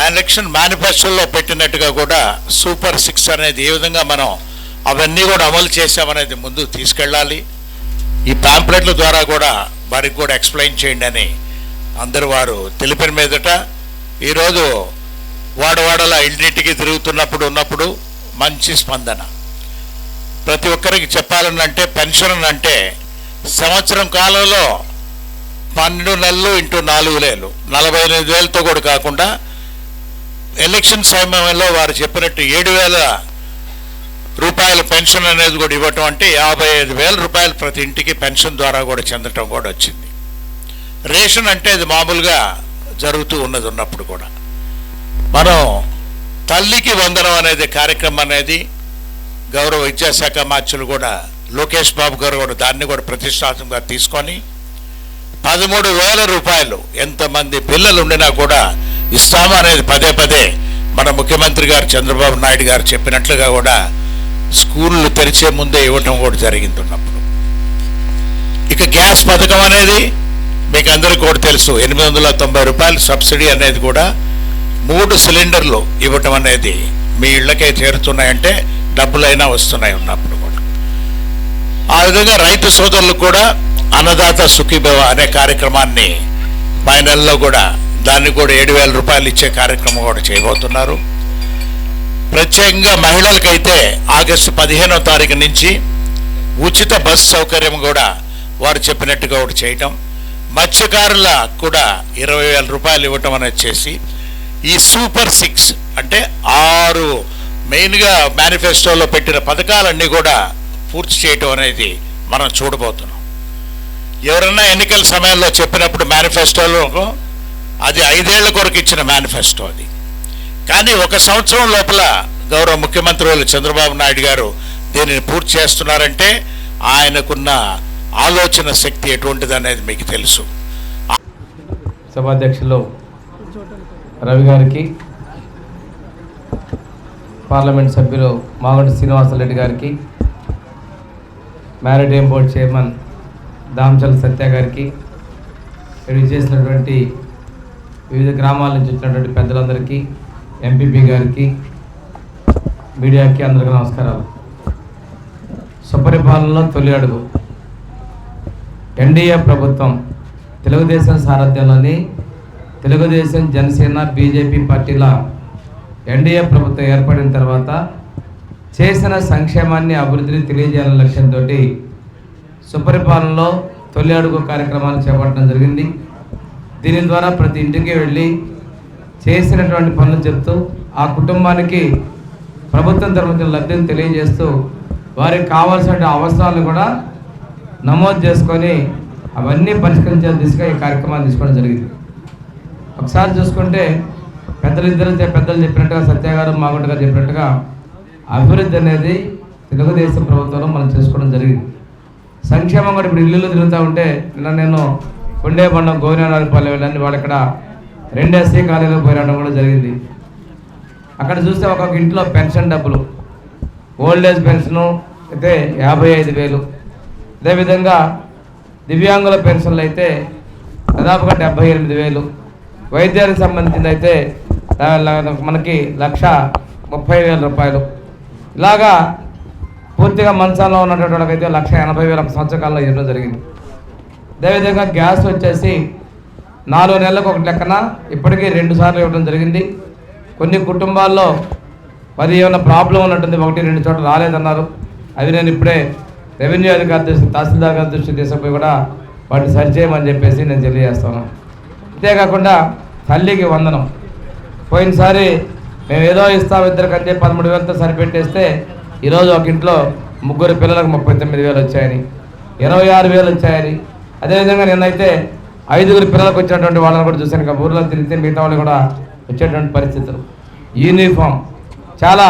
ఎలక్షన్ మేనిఫెస్టోలో పెట్టినట్టుగా కూడా సూపర్ 6 అనేది ఏ విధంగా మనం అవన్నీ కూడా అమలు చేసామనేది ముందు తీసుకెళ్ళాలి. ఈ పాంప్లెట్ల ద్వారా కూడా వారికి కూడా ఎక్స్ప్లెయిన్ చేయండి అని అందరూ వారు తెలిపిన మీదట ఈరోజు వాడవాడల ఇంటింటికి తిరుగుతున్నప్పుడు మంచి స్పందన. ప్రతి ఒక్కరికి చెప్పాలనంటే పెన్షన్ అంటే సంవత్సరం కాలంలో 12 నెలలు ఇంటూ 4 నెలలు 48,000తో కూడా కాకుండా ఎలక్షన్ సమయంలో వారు చెప్పినట్టు 7,000 రూపాయల పెన్షన్ అనేది కూడా ఇవ్వటం, అంటే 55,000 రూపాయలు ప్రతి ఇంటికి పెన్షన్ ద్వారా కూడా చెందటం కూడా వచ్చింది. రేషన్ అంటే అది మామూలుగా జరుగుతూ ఉన్నప్పుడు కూడా మనం తల్లికి వందనం అనేది కార్యక్రమం అనేది గౌరవ విద్యాశాఖ మార్చులు కూడా లోకేష్ బాబు గారు కూడా దాన్ని కూడా ప్రతిష్టాత్మకంగా తీసుకొని 13,000 రూపాయలు ఎంతమంది పిల్లలు ఉండినా కూడా ఇస్తాము అనేది పదే పదే మన ముఖ్యమంత్రి గారు చంద్రబాబు నాయుడు గారు చెప్పినట్లుగా కూడా స్కూళ్ళు తెరిచే ముందే ఇవ్వటం కూడా జరిగింది ఉన్నప్పుడు. ఇక గ్యాస్ పథకం అనేది మీకు అందరికీ కూడా తెలుసు, 890 రూపాయలు సబ్సిడీ అనేది కూడా 3 సిలిండర్లు ఇవ్వటం అనేది మీ ఇళ్ళకే చేరుతున్నాయంటే డబ్బులైనా వస్తున్నాయి ఉన్నప్పుడు కూడా. ఆ విధంగా రైతు సోదరులు కూడా అన్నదాత సుఖీభవ అనే కార్యక్రమాన్ని మా నెలలో కూడా దాన్ని కూడా 7,000 రూపాయలు ఇచ్చే కార్యక్రమం కూడా చేయబోతున్నారు. ప్రత్యేకంగా మహిళలకైతే ఆగస్టు 15వ తారీఖు నుంచి ఉచిత బస్సు సౌకర్యం కూడా వారు చెప్పినట్టుగా ఒకటి చేయటం, మత్స్యకారుల కూడా 20,000 రూపాయలు ఇవ్వటం అనేది చేసి ఈ సూపర్ 6 అంటే 6 మెయిన్గా మేనిఫెస్టోలో పెట్టిన పథకాలన్నీ కూడా పూర్తి చేయటం అనేది మనం చూడబోతున్నాం. ఎవరన్నా ఎన్నికల సమయంలో చెప్పినప్పుడు మేనిఫెస్టోలో అది 5 ఏళ్ల కొరకు ఇచ్చిన మేనిఫెస్టో అది. కానీ 1 సంవత్సరం లోపల గౌరవ ముఖ్యమంత్రి చంద్రబాబు నాయుడు గారు దీనిని పూర్తి చేస్తున్నారంటే ఆయనకున్న ఆలోచన శక్తి ఎటువంటిది అనేది మీకు తెలుసు. సభాధ్యక్షులు రవి గారికి, పార్లమెంట్ సభ్యులు మాగంటి శ్రీనివాసరెడ్డి గారికి, మ్యారిటైమ్ బోర్డు చైర్మన్ దామచల సత్య గారికి, ఇక్కడ చేసినటువంటి వివిధ గ్రామాల నుంచి వచ్చినటువంటి పెద్దలందరికీ, ఎంపీపీ గారికి, మీడియాకి అందరికీ నమస్కారాలు. సుపరిపాలనలో తొలి అడుగు ఎన్డీఏ ప్రభుత్వం తెలుగుదేశం సారథ్యంలోని తెలుగుదేశం, జనసేన, బీజేపీ పార్టీల ఎన్డీఏ ప్రభుత్వం ఏర్పడిన తర్వాత చేసిన సంక్షేమాన్ని, అభివృద్ధిని తెలియజేయాలనే లక్ష్యంతో సుపరిపాలనలో తొలి అడుగు కార్యక్రమాలు చేపట్టడం జరిగింది. దీని ద్వారా ప్రతి ఇంటికి వెళ్ళి చేసినటువంటి పనులు చెప్తూ ఆ కుటుంబానికి ప్రభుత్వం తరఫున లబ్ధిని తెలియజేస్తూ వారికి కావాల్సిన అవసరాలను కూడా నమోదు చేసుకొని అవన్నీ పరిష్కరించే దిశగా ఈ కార్యక్రమాన్ని తీసుకోవడం జరిగింది. ఒకసారి చూసుకుంటే పెద్దలు చెప్పినట్టుగా, సత్య గారు, మాగుంట గారు చెప్పినట్టుగా అభివృద్ధి అనేది తెలుగుదేశం ప్రభుత్వంలో మనం చేసుకోవడం జరిగింది. సంక్షేమం కూడా ఇప్పుడు ఇల్లు తిరుగుతూ ఉంటే నేను కొండేబండం గోవినారాయణపల్లి వెళ్ళాను, వాళ్ళు ఇక్కడ 2 SC కాలేజీలో పోయినడం కూడా జరిగింది. అక్కడ చూస్తే ఒక్కొక్క ఇంట్లో పెన్షన్ డబ్బులు, ఓల్డ్ ఏజ్ పెన్షను అయితే 55,000, అదేవిధంగా దివ్యాంగుల పెన్షన్లు అయితే దాదాపుగా 78,000, వైద్యానికి సంబంధించింది అయితే మనకి 1,30,000 రూపాయలు. ఇలాగా పూర్తిగా మంచాల్లో ఉన్నటువంటి వాళ్ళకైతే 1,80,000 ఒక సంవత్సర కాలంలో ఇవ్వడం జరిగింది. అదేవిధంగా గ్యాస్ వచ్చేసి 4 నెలలకు ఒక లెక్కన ఇప్పటికీ 2 సార్లు ఇవ్వడం జరిగింది. కొన్ని కుటుంబాల్లో మరి ఏమైనా ప్రాబ్లం ఉన్నట్టుంది, 1-2 చోట్ల రాలేదన్నారు. అవి నేను ఇప్పుడే రెవెన్యూ అధికారి దృష్టి, తహసీల్దార్ గారి దృష్టి తీసుకుపోయి కూడా వాటిని సరిచేయమని చెప్పేసి నేను తెలియజేస్తాను. అంతేకాకుండా తల్లికి వందనం, పోయినసారి మేము ఏదో ఇస్తాం ఇద్దరికంటే 13,000తో సరిపెట్టేస్తే ఈరోజు ఒక ఇంట్లో 3 పిల్లలకు 39,000 వచ్చాయని, 26,000 వచ్చాయని. అదేవిధంగా నిన్నైతే 5 పిల్లలకు వచ్చినటువంటి వాళ్ళని కూడా చూశాను. ఇంకా ఊర్లో తిరిగితే మిగతా వాళ్ళు కూడా వచ్చేటువంటి పరిస్థితులు. యూనిఫామ్ చాలా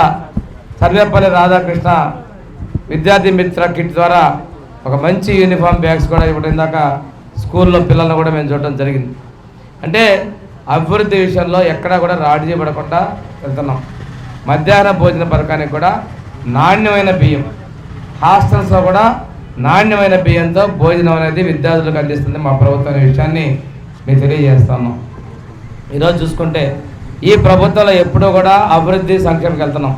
సర్వేపల్లి రాధాకృష్ణ విద్యార్థి మిత్ర కిట్ ద్వారా ఒక మంచి యూనిఫామ్ బ్యాగ్స్ కూడా ఇవ్వడం, ఇందాక స్కూల్లో పిల్లలను కూడా మేము చూడడం జరిగింది. అంటే అభివృద్ధి విషయంలో ఎక్కడా కూడా రాజీ పడకుండా వెళ్తున్నాం. మధ్యాహ్న భోజన పథకానికి కూడా నాణ్యమైన బియ్యం, హాస్టల్స్లో కూడా నాణ్యమైన బియ్యంతో భోజనం అనేది విద్యార్థులకు అందిస్తుంది మా ప్రభుత్వం అనే విషయాన్ని మేము తెలియజేస్తున్నాం. ఈరోజు చూసుకుంటే ఈ ప్రభుత్వంలో ఎప్పుడూ కూడా అభివృద్ధి సంక్షేమకి వెళ్తున్నాం.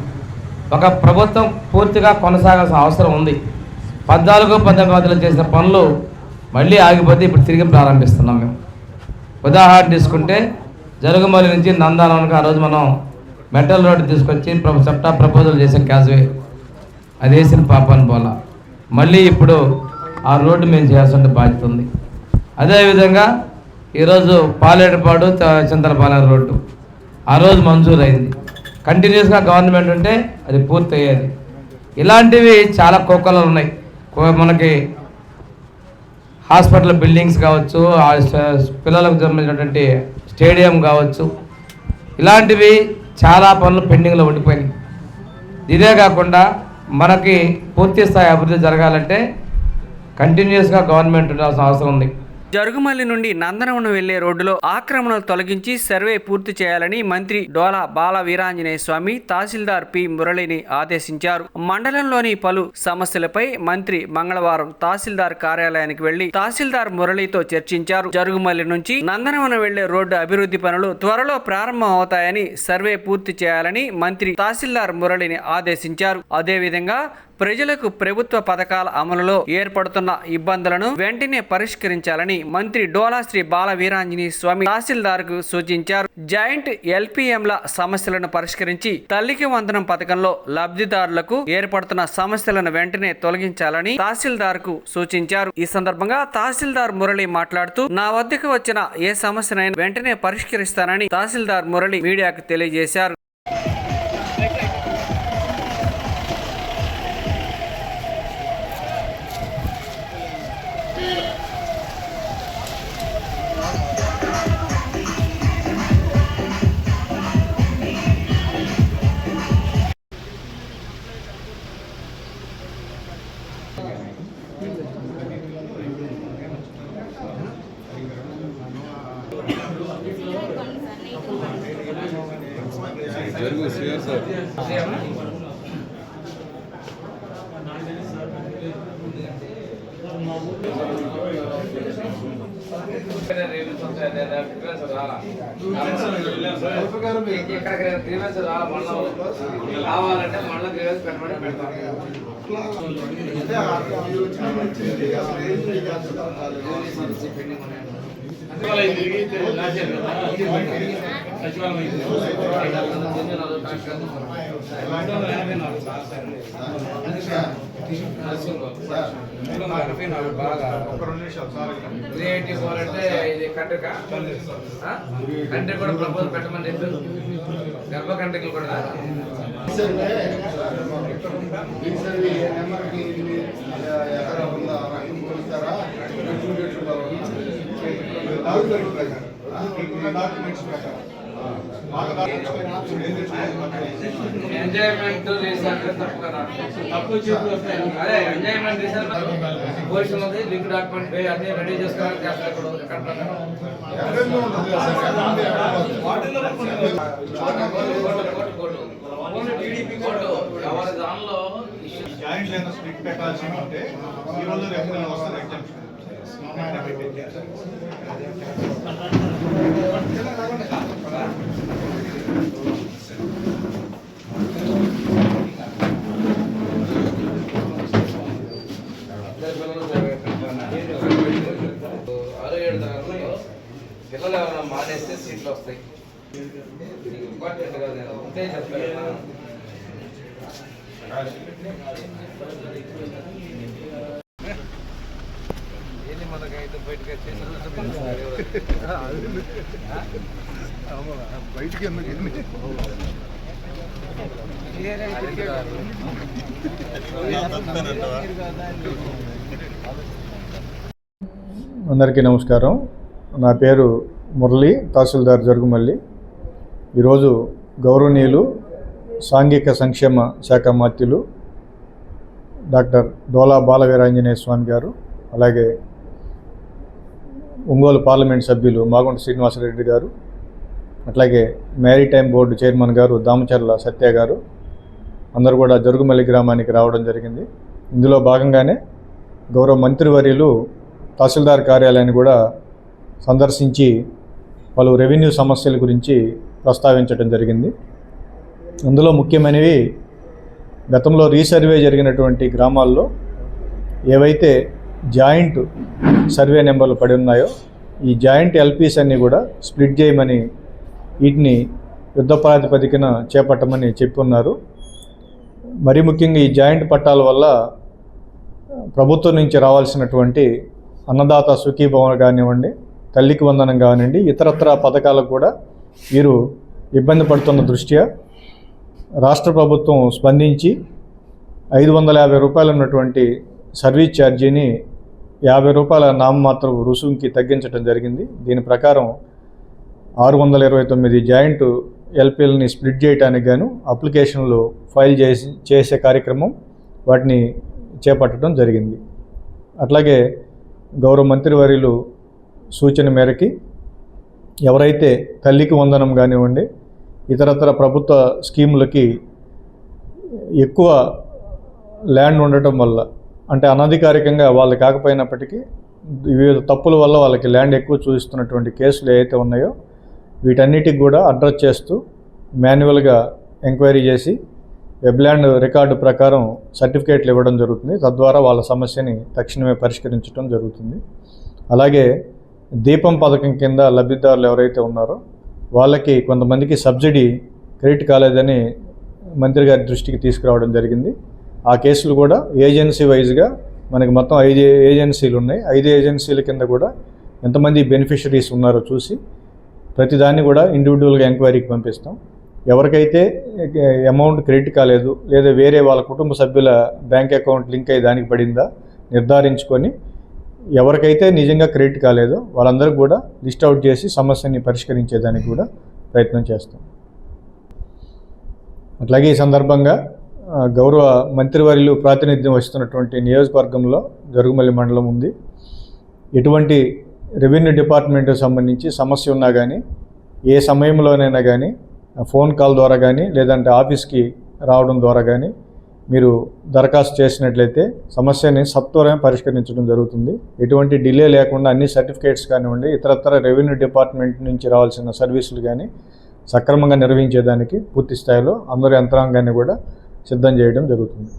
ఒక ప్రభుత్వం పూర్తిగా కొనసాగాల్సిన అవసరం ఉంది. 14-19 చేసిన పనులు మళ్ళీ ఆగిపోతే ఇప్పుడు తిరిగి ప్రారంభిస్తున్నాం మేము. ఉదాహరణ తీసుకుంటే జరుగుమల్లి నుంచి నందానానికి ఆ రోజు మనం మెటల్ రోడ్డు తీసుకొచ్చి చట్టా ప్రపోజల్ చేసాం, క్యాజ్వే అది వేసిన పాపాన్ని పోలా. మళ్ళీ ఇప్పుడు ఆ రోడ్డు మేము చేయాల్సిన బాధ్యత ఉంది. అదేవిధంగా ఈరోజు పాలేడుపాడు చింతలపాలెం రోడ్డు ఆ రోజు మంజూరు అయింది. కంటిన్యూస్గా గవర్నమెంట్ ఉంటే అది పూర్తి అయ్యేది. ఇలాంటివి చాలా కోకలు ఉన్నాయి. మనకి హాస్పిటల్ బిల్డింగ్స్ కావచ్చు, పిల్లలకు సంబంధించినటువంటి స్టేడియం కావచ్చు, ఇలాంటివి చాలా పనులు పెండింగ్లో ఉండిపోయినాయి. ఇదే కాకుండా మనకి పూర్తి స్థాయి అభివృద్ధి జరగాలంటే కంటిన్యూస్గా గవర్నమెంట్ ఉండాల్సిన అవసరం ఉంది. జరుగుమల్లి నుండి నందనవనం వెళ్లే రోడ్డులో ఆక్రమణలు తొలగించి సర్వే పూర్తి చేయాలని మంత్రి డోలా బాల వీరాంజనేయ స్వామి తహసీల్దార్ పి మురళిని ఆదేశించారు. మండలంలోని పలు సమస్యలపై మంత్రి మంగళవారం తహసీల్దార్ కార్యాలయానికి వెళ్లి తహసీల్దార్ మురళితో చర్చించారు. జరుగుమల్లి నుంచి నందనవనం వెళ్లే రోడ్డు అభివృద్ధి పనులు త్వరలో ప్రారంభం అవుతాయని, సర్వే పూర్తి చేయాలని మంత్రి తహసీల్దార్ మురళిని ఆదేశించారు. అదేవిధంగా ప్రజలకు ప్రభుత్వ పథకాల అమలులో ఏర్పడుతున్న ఇబ్బందులను వెంటనే పరిష్కరించాలని మంత్రి డోలా శ్రీ బాల వీరాంజనేయ స్వామి తహసీల్దార్ కు సూచించారు. జాయింట్ ఎల్పీఎంల సమస్యలను పరిష్కరించి తల్లికి వందనం పథకంలో లబ్ధిదారులకు ఏర్పడుతున్న సమస్యలను వెంటనే తొలగించాలని తహసీల్దార్ కు సూచించారు. ఈ సందర్భంగా తహసీల్దార్ మురళి మాట్లాడుతూ, నా వద్దకు వచ్చిన ఏ సమస్యనైనా వెంటనే పరిష్కరిస్తానని తహసీల్దార్ మురళి మీడియాకు తెలియజేశారు. కావాలంటే మళ్ళీ పెట్టమని పెడతాం. క్రియేటివ్ అంటే ఇది కంట్రీ కూడా ప్రపోజల్ పెట్టమని చెప్పి గర్భ కంట్రీలు కూడా ఎంజాయ్మెంట్ అదే ఎంజాయ్మెంట్ పొజిషన్ ఉంది. లింక్ డాక్యుమెంట్ అన్ని రెడీ చేసుకోవాలి. దానిలో జాయింట్ లైన్ స్ట్రిక్ట్ పెట్టాల్సి ఉంటే ఈ రోజు రెగ్యులర్ వస్తుంది ఎగ్జామ్షన్ పిల్లలు ఎవరైనా మానేస్తే సీట్లు వస్తాయి. ఇంపార్టెంట్ కదా, నేను ఉంటే చెప్తాను. ఏంటి మనకైతే బయటకి బయటికి అందరికీ నమస్కారం. నా పేరు మురళి, తహసీల్దార్ జరుగుమల్లి. ఈరోజు గౌరవనీయులు సాంఘిక సంక్షేమ శాఖ మంత్రులు డాక్టర్ డోలా బాల వీరాంజనేయ స్వామి గారు, అలాగే ఒంగోలు పార్లమెంట్ సభ్యులు మాగుంట శ్రీనివాసరెడ్డి గారు, అట్లాగే మ్యారిటైమ్ బోర్డు చైర్మన్ గారు దామచర్ల సత్య గారు అందరూ కూడా జరుగుమల్లి గ్రామానికి రావడం జరిగింది. ఇందులో భాగంగానే గౌరవ మంత్రివర్యులు తహసీల్దార్ కార్యాలయాన్ని కూడా సందర్శించి పలు రెవెన్యూ సమస్యల గురించి ప్రస్తావించడం జరిగింది. అందులో ముఖ్యమైనవి గతంలో రీసర్వే జరిగినటువంటి గ్రామాల్లో ఏవైతే జాయింట్ సర్వే నెంబర్లు పడి ఉన్నాయో ఈ జాయింట్ ఎల్పీస్ అన్నీ కూడా స్ప్లిట్ చేయమని, వీటిని యుద్ధ ప్రాతిపదికన చేపట్టమని చెప్పి ఉన్నారు. మరి ముఖ్యంగా ఈ జాయింట్ పట్టాల వల్ల ప్రభుత్వం నుంచి రావాల్సినటువంటి అన్నదాత సుఖీభవన కానివ్వండి, తల్లికి వందనం కానివ్వండి, ఇతరత్ర పథకాలకు కూడా వీరు ఇబ్బంది పడుతున్న దృష్ట్యా రాష్ట్ర ప్రభుత్వం స్పందించి 550 రూపాయలు ఉన్నటువంటి సర్వీస్ ఛార్జీని 50 రూపాయల నామమాత్ర రుసుముకి తగ్గించడం జరిగింది. దీని ప్రకారం 629 జాయింట్ ఎల్పిఎల్ని స్ప్లిట్ చేయడానికి గాను అప్లికేషన్లు ఫైల్ చేసే కార్యక్రమం వాటిని చేపట్టడం జరిగింది. అట్లాగే గౌరవ మంత్రివర్యులు సూచన మేరకి ఎవరైతే తల్లికి వందనం కానివ్వండి, ఇతరత్ర ప్రభుత్వ స్కీములకి ఎక్కువ ల్యాండ్ ఉండటం వల్ల, అంటే అనధికారికంగా వాళ్ళు కాకపోయినప్పటికీ వివిధ తప్పుల వల్ల వాళ్ళకి ల్యాండ్ ఎక్కువ చూపిస్తున్నటువంటి కేసులు ఏవైతే ఉన్నాయో వీటన్నిటికి కూడా అడ్రస్ చేస్తూ మాన్యువల్గా ఎంక్వైరీ చేసి వెబ్ల్యాండ్ రికార్డు ప్రకారం సర్టిఫికేట్లు ఇవ్వడం జరుగుతుంది. తద్వారా వాళ్ళ సమస్యని తక్షణమే పరిష్కరించడం జరుగుతుంది. అలాగే దీపం పథకం కింద లబ్ధిదారులు ఎవరైతే ఉన్నారో వాళ్ళకి కొంతమందికి సబ్సిడీ క్రెడిట్ కాలేదని మంత్రి గారి దృష్టికి తీసుకురావడం జరిగింది. ఆ కేసులు కూడా ఏజెన్సీ వైజ్గా మనకి మొత్తం 5 ఏజెన్సీలు ఉన్నాయి. 5 ఏజెన్సీల కింద కూడా ఎంతమంది బెనిఫిషరీస్ ఉన్నారో చూసి ప్రతిదాన్ని కూడా ఇండివిజువల్గా ఎంక్వైరీకి పంపిస్తాం. ఎవరికైతే అమౌంట్ క్రెడిట్ కాలేదు లేదా వేరే వాళ్ళ కుటుంబ సభ్యుల బ్యాంక్ అకౌంట్ లింక్ అయ్యి దానికి పడిందా నిర్ధారించుకొని ఎవరికైతే నిజంగా క్రెడిట్ కాలేదో వాళ్ళందరికీ కూడా లిస్ట్ అవుట్ చేసి సమస్యని పరిష్కరించేదానికి కూడా ప్రయత్నం చేస్తాం. అట్లాగే ఈ సందర్భంగా గౌరవ మంత్రివర్యులు ప్రాతినిధ్యం వస్తున్నటువంటి నియోజకవర్గంలో జరుగుమల్లి మండలం ఉంది. ఎటువంటి రెవెన్యూ డిపార్ట్మెంట్కి సంబంధించి సమస్య ఉన్నా కానీ ఏ సమయంలోనైనా కానీ ఫోన్ కాల్ ద్వారా కానీ లేదంటే ఆఫీస్కి రావడం ద్వారా కానీ మీరు దరఖాస్తు చేసినట్లయితే సమస్యని సత్వరమే పరిష్కరించడం జరుగుతుంది. ఎటువంటి డిలే లేకుండా అన్ని సర్టిఫికేట్స్ కానివ్వండి, ఇతరత్ర రెవెన్యూ డిపార్ట్మెంట్ నుంచి రావాల్సిన సర్వీసులు కానీ సక్రమంగా నిర్వహించేదానికి పూర్తి స్థాయిలో అందరి యంత్రాంగాన్ని కూడా సిద్ధం చేయడం జరుగుతుంది.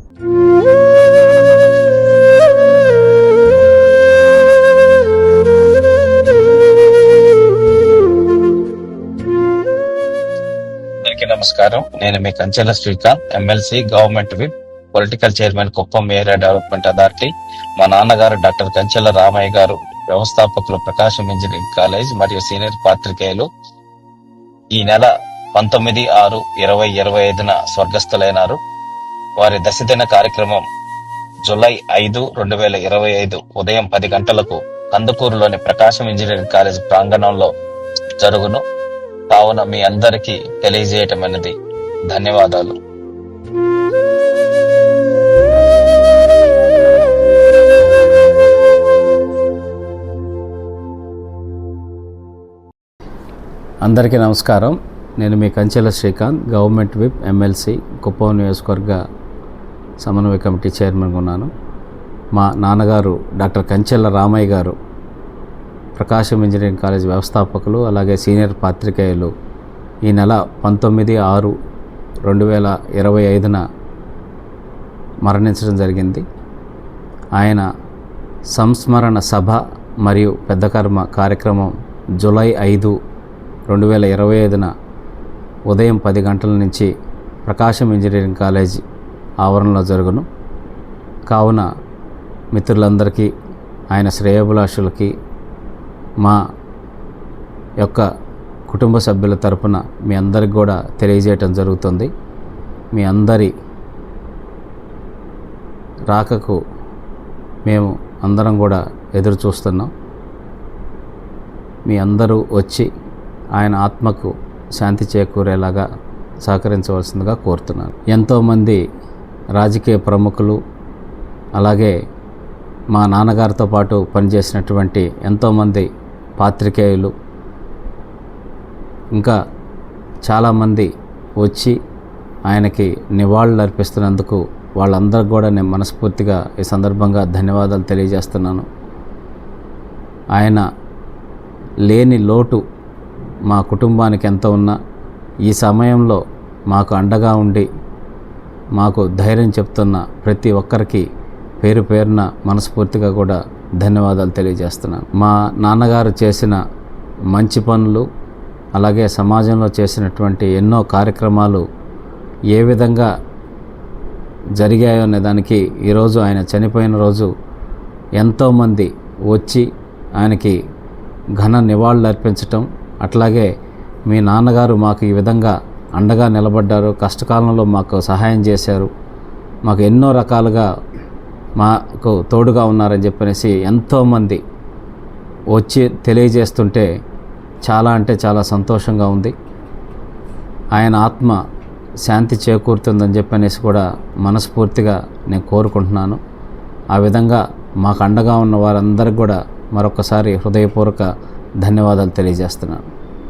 నమస్కారం. నేను మీ Kanchela Srikanth, MLC, government whip, political chairman, Kuppam area development authority. మా నాన్నగారు డాక్టర్ కంచెల రామయ్య గారు, వ్యవస్థాపకులు, ప్రకాశం ఇంజనీరింగ్ కాలేజ్ మరియు సీనియర్ పాత్రికేయులు, ఈ నెల 19/6/2025 స్వర్గస్థులైనారు. వారి దశదిన కార్యక్రమం జూలై 5, 2025 ఉదయం 10 గంటలకు కందుకూరులోని ప్రకాశం ఇంజనీరింగ్ కాలేజ్ ప్రాంగణంలో జరుగును. కావున మీ అందరికీ తెలియజేయటమైనది. ధన్యవాదాలు. అందరికీ నమస్కారం. నేను మీ Kanchela Srikanth, government whip, MLC, Kuppam నియోజకవర్గ సమన్వయ కమిటీ చైర్మన్గా ఉన్నాను. మా నాన్నగారు డాక్టర్ కంచెల రామయ్య గారు, ప్రకాశం ఇంజనీరింగ్ కాలేజ్ వ్యవస్థాపకులు, అలాగే సీనియర్ పాత్రికేయులు, ఈ నెల 19/6/2025 మరణించడం జరిగింది. ఆయన సంస్మరణ సభ మరియు పెద్ద కర్మ కార్యక్రమం జూలై 5, 2025 ఉదయం 10 గంటల నుంచి ప్రకాశం ఇంజనీరింగ్ కాలేజ్ ఆవరణలో జరుగును. కావున మిత్రులందరికీ, ఆయన శ్రేయోభిలాషులకి, మా యొక్క కుటుంబ సభ్యుల తరపున మీ అందరికి కూడా తెలియజేయటం జరుగుతుంది. మీ అందరి రాకకు మేము అందరం కూడా ఎదురు చూస్తున్నాం. మీ అందరూ వచ్చి ఆయన ఆత్మకు శాంతి చేకూరేలాగా సహకరించవలసిందిగా కోరుతున్నాను. ఎంతోమంది రాజకీయ ప్రముఖులు, అలాగే మా నాన్నగారితో పాటు పనిచేసినటువంటి ఎంతోమంది పాత్రికేయులు, ఇంకా చాలామంది వచ్చి ఆయనకి నివాళులు అర్పిస్తున్నందుకు వాళ్ళందరికీ కూడా నేను మనస్ఫూర్తిగా ఈ సందర్భంగా ధన్యవాదాలు తెలియజేస్తున్నాను. ఆయన లేని లోటు మా కుటుంబానికి ఎంత ఉన్నా ఈ సమయంలో మాకు అండగా ఉండి మాకు ధైర్యం చెప్తున్న ప్రతి ఒక్కరికి పేరు పేరున మనస్ఫూర్తిగా కూడా ధన్యవాదాలు తెలియజేస్తున్నాను. మా నాన్నగారు చేసిన మంచి పనులు, అలాగే సమాజంలో చేసినటువంటి ఎన్నో కార్యక్రమాలు ఏ విధంగా జరిగాయో అనే దానికి ఈరోజు ఆయన చనిపోయిన రోజు ఎంతోమంది వచ్చి ఆయనకి ఘన నివాళులు అర్పించటం, అట్లాగే మీ నాన్నగారు మాకు ఈ విధంగా అండగా నిలబడ్డారు, కష్టకాలంలో మాకు సహాయం చేశారు, మాకు ఎన్నో రకాలుగా మాకు తోడుగా ఉన్నారని చెప్పనేసి ఎంతోమంది వచ్చి తెలియజేస్తుంటే చాలా అంటే చాలా సంతోషంగా ఉంది. ఆయన ఆత్మ శాంతి చేకూరుతుందని చెప్పనేసి కూడా మనస్ఫూర్తిగా నేను కోరుకుంటున్నాను. ఆ విధంగా మాకు అండగా ఉన్న వారందరికీ కూడా మరొకసారి హృదయపూర్వక ధన్యవాదాలు తెలియజేస్తున్నాను.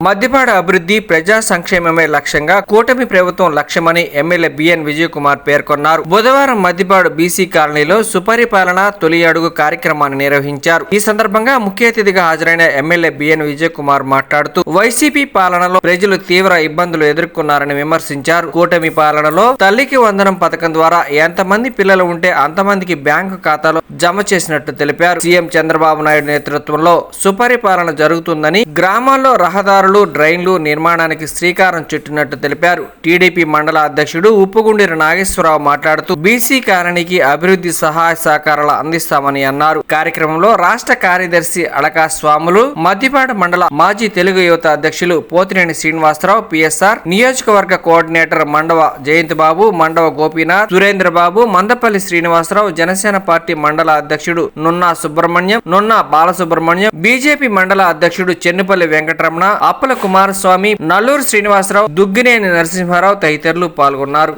మద్దిపాడు అభివృద్ధి ప్రజా సంక్షేమమే లక్ష్యంగా కూటమి ప్రభుత్వం లక్ష్యమని ఎమ్మెల్యే బిఎన్ విజయ్ కుమార్ పేర్కొన్నారు. బుధవారం మద్దిపాడు బీసీ కాలనీలో సుపరిపాలన తొలి అడుగు కార్యక్రమాన్ని నిర్వహించారు. ఈ సందర్భంగా ముఖ్య అతిథిగా హాజరైన ఎమ్మెల్యే బిఎన్ విజయ్ కుమార్ మాట్లాడుతూ వైసీపీ పాలనలో ప్రజలు తీవ్ర ఇబ్బందులు ఎదుర్కొన్నారని విమర్శించారు. కూటమి పాలనలో తల్లికి వందనం పథకం ద్వారా ఎంతమంది పిల్లలు ఉంటే అంతమందికి బ్యాంకు ఖాతాలో జమ చేసినట్టు తెలిపారు. సీఎం చంద్రబాబు నాయుడు నేతృత్వంలో సుపరిపాలన జరుగుతుందని, గ్రామాల్లో రహదారులు డ్రైన్లు నిర్మాణానికి శ్రీకారం చుట్టినట్టు తెలిపారు. టీడీపీ మండల అధ్యక్షుడు ఉప్పుగుండీరు నాగేశ్వరరావు మాట్లాడుతూ బీసీ కాలనీకి అభివృద్ధి సహాయ సహకారాలు అందిస్తామని అన్నారు. కార్యక్రమంలో రాష్ట్ర కార్యదర్శి అడకా స్వాములు, మద్దిపాడు మండల మాజీ తెలుగు యువత అధ్యక్షులు పోతినేని శ్రీనివాసరావు, పిఎస్ఆర్ నియోజకవర్గ కోఆర్డినేటర్ మండవ జయంతిబాబు, మండవ గోపీనాథ్, సురేంద్రబాబు, మందపల్లి శ్రీనివాసరావు, జనసేన పార్టీ మండల అధ్యక్షుడు నున్నా సుబ్రహ్మణ్యం, నున్నా బాలసుబ్రహ్మణ్యం, బీజేపీ మండల అధ్యక్షుడు చెన్నుపల్లి వెంకటరమణ, అప్పల కుమారస్వామి, నల్లూరు శ్రీనివాసరావు, దుగ్గినేని నరసింహారావు తదితరులు పాల్గొన్నారు.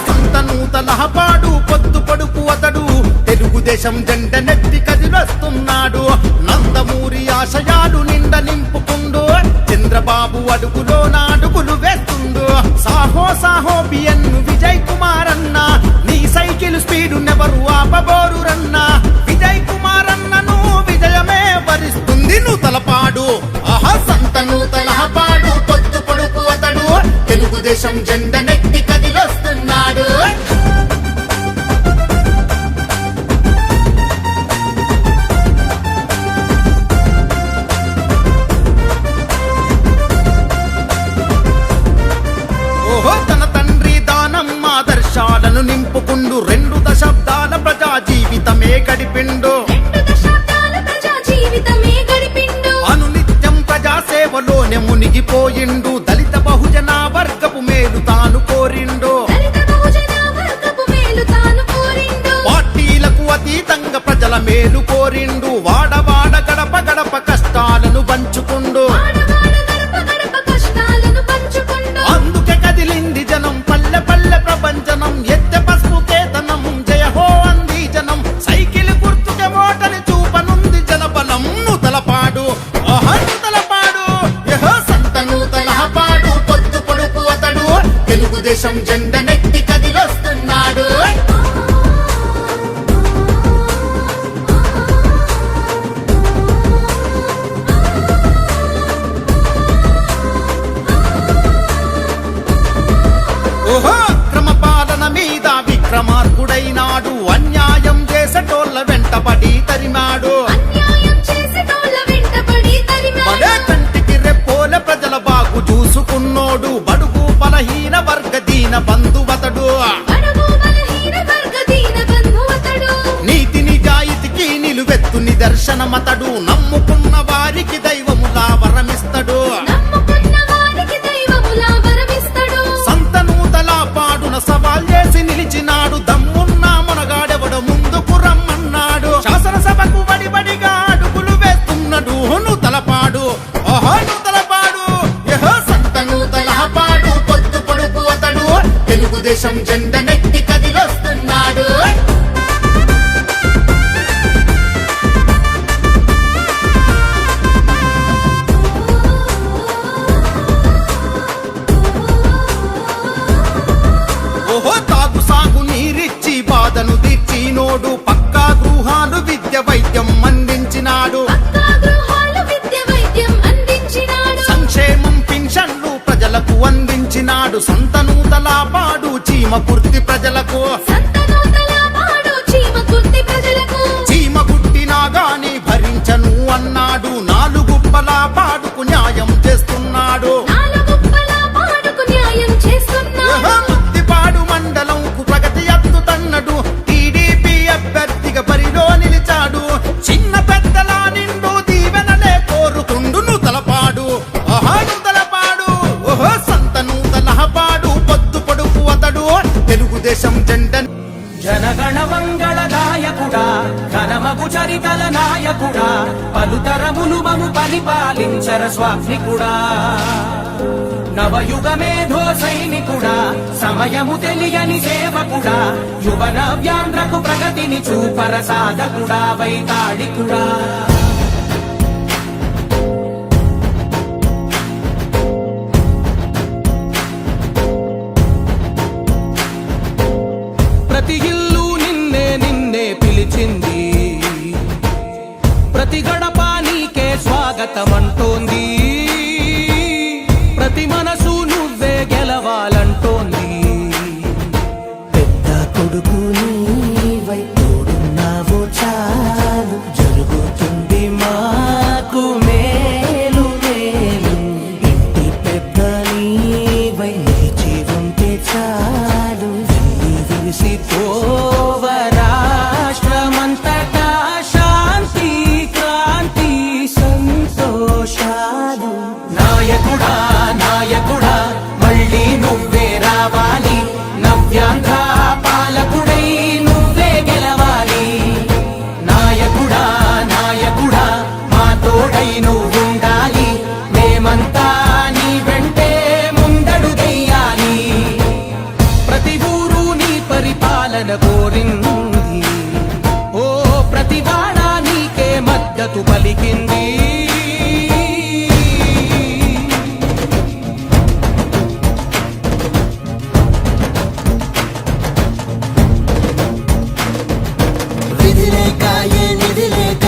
సంతనూతలహపాడు పొద్దు పడుపు అతడు తెలుగుదేశం జెండ నెత్తి కదిలొస్తున్నాడు. నందమూరి ఆశయాలు నిండ నింపుకుండు. చంద్రబాబు అడుగులో నాడుగులు వేస్తుండు. సాహో సాహో బిఎన్ విజయ్ కుమార్ అన్న, నీ సైకిల్ స్పీడు నెవరు ఆపబోరు రన్న. విజయ్ కుమార్ అన్నను విజయమే వరిస్తుంది నూతలపాడు. ఆహా సంత నూతలపాడు పొద్దు పొడుపు అతడు. తెలుగుదేశం జెండ నెత్తి కదిలొస్తున్నాడు. ఆదర్శాలను నింపుకుండు. 2 దశాబ్దాల ప్రజా జీవితమే గడిపిండు. అనునిత్యం ప్రజా సేవలోనే మునిగిపోయిండు. దళిత బహుజన వర్గపు మేలు తాను కోరిండు. పార్టీలకు అతీతంగా ప్రజల మేలు కోరిండు. వాడవాడ గడప గడప కష్టాలను పంచుకుండు. అందుకే కదిలింది జనం పల్లె పల్లె ప్రపంచనం. ఎత్త పసుపు కేతనం జయ హో అంది జనం. సైకిల్ గుర్తుకే ఓటని చూపనుంది జనబలం. నూతలపాడు ఆహా నూతలపాడు యహో సంత నూతలపాడు పొద్దు పొడుపు అతడు. తెలుగుదేశం జెండ నెత్తి కదిలొస్తున్నాడు. విక్రమార్కుడైనాడు. అన్యాయం చేసేటోళ్ళ వెంటబడి తరిమాడు. బడే కంటికి రెప్పోల ప్రజల బాగు చూసుకున్నోడు. బడుగు బలహీన వర్గ దీన బంధువతడు. నీతి నిజాయితీకి నిలువెత్తు నిదర్శనమతడు. నమ్ముకున్న వారికి దైవములా వరమిస్తడు. సంత నూతలపాడున సవాల్ చేసి నిలిచినాడు. దమ్మున్న మనగాడెవడ ముందుకు రమ్మన్నాడు. శాసనసభకు బడిబడిగా అడుగులు వేస్తున్నాడు. నూతలపాడు ఓహో నూతలపాడు యహో సంత నూతలపాడు పొద్దు పొడుపు అతడు. తెలుగుదేశం జెండ నెత్తి కదిలొస్తున్నాడు. బాధను తీర్చినోడు. పక్కా గృహాలు విద్య వైద్యం అందించినాడు. సంక్షేమం పింఛన్లు ప్రజలకు అందించినాడు. సంత నూతలపాడు చీమ కుర్తి ప్రజలకు. చీమ కుట్టినా గాని భరించను అన్నాడు. 4 గుప్పల పాడుకు న్యాయం చేస్తున్నాడు. ముద్దిపాడు మండలంకు ప్రగతి అద్దుతన్నడు. టీడీపీ అభ్యర్థిగా బరిలో నిలిచాడు. చిన్న పెద్దల నిండు దీవెనలే కోరుతుండు. నూతలపాడు ఆహా నూతలపాడు ఓహో సంత నూతలపాడు పొద్దు పొడుపు అతడు. తెలుగుదేశం జెండ జనగణ మంగళదాయకుడా, ఘనమగు చరితల నాయకుడా, పలుతరములు మము పరిపాలించర స్వామికుడా. నవయుగ మేధో సైనికుడా, సమయము తెలియని సేవకుడా, యువన వ్యాంధ్రకు ప్రగతిని చూపర సాధకుడా, వైతాళికుడా. ప్రతి ఇల్లు నిన్నే నిన్నే పిలిచింది. ప్రతి గడప నీకే స్వాగతమంటోంది. ప్రతి మనసు నువ్వే గెలవాలంటోంది. పెద్ద కొడుకు నీవై తోడున్నావో చాలు, జరుగుతుంది మాకు మేలు మేలు. ఇంటి పెద్ద నీవై నిలిచి ఉంటే చాలు, విరిసిపోవ రాష్ట్రమంతటా శాంతి క్రాంతి సంతోషాలు. నాయకుడా నాయకుడా మళ్ళీ నువ్వే రావాలి. నవ్యాంధ్ర పాలకుడై నువ్వే గెలవాలి. నాయకుడా నాయకుడా మా తోడై నువ్వుండాలి. మేమంతా నీ వెంటే ముందడుగెయ్యాలి. ప్రతి ఊరు నీ పరిపాలన కోరింది. ఓ రైతు పలికింది. విధి లేక ఏ నిధి లేక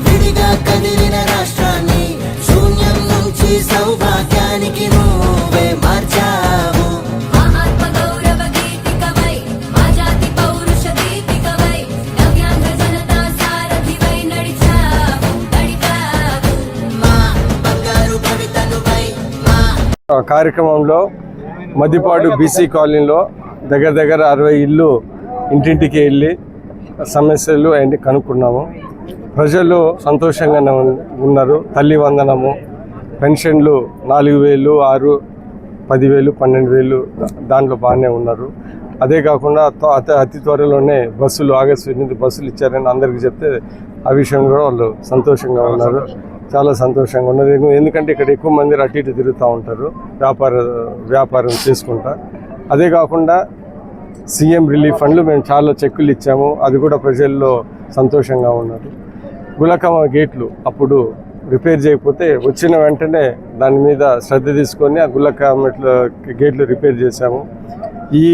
విడిగా కదిలిన రాష్ట్రాన్ని శూన్యం నుంచి సౌభాగ్యానికి నువ్వే మార్చావు. కార్యక్రమంలో మద్దిపాడు బీసీ కాలనీలో దగ్గర 60 ఇళ్ళు ఇంటింటికి వెళ్ళి సమస్యలు అవన్నీ కనుక్కున్నాము. ప్రజలు సంతోషంగానే ఉన్నారు. తల్లి వందనము, పెన్షన్లు 4,000, 6, 10,000, 12,000 దాంట్లో బాగానే ఉన్నారు. అదే కాకుండా అతి త్వరలోనే బస్సులు ఆగస్టు 8 బస్సులు ఇచ్చారని అందరికీ చెప్తే ఆ విషయంలో వాళ్ళు సంతోషంగా ఉన్నారు. చాలా సంతోషంగా ఉన్నది. ఎందుకంటే ఇక్కడ ఎక్కువ మంది అటు ఇటు తిరుగుతూ ఉంటారు వ్యాపారం చేసుకుంటా. అదే కాకుండా సీఎం రిలీఫ్ ఫండ్లు మేము చాలా చెక్కులు ఇచ్చాము. అది కూడా ప్రజల్లో సంతోషంగా ఉన్నారు. గులకమ్మ గేట్లు అప్పుడు రిపేర్ చేయకపోతే వచ్చిన వెంటనే దాని మీద శ్రద్ధ తీసుకొని ఆ గులకమ్మ గేట్లు రిపేర్ చేశాము. ఈ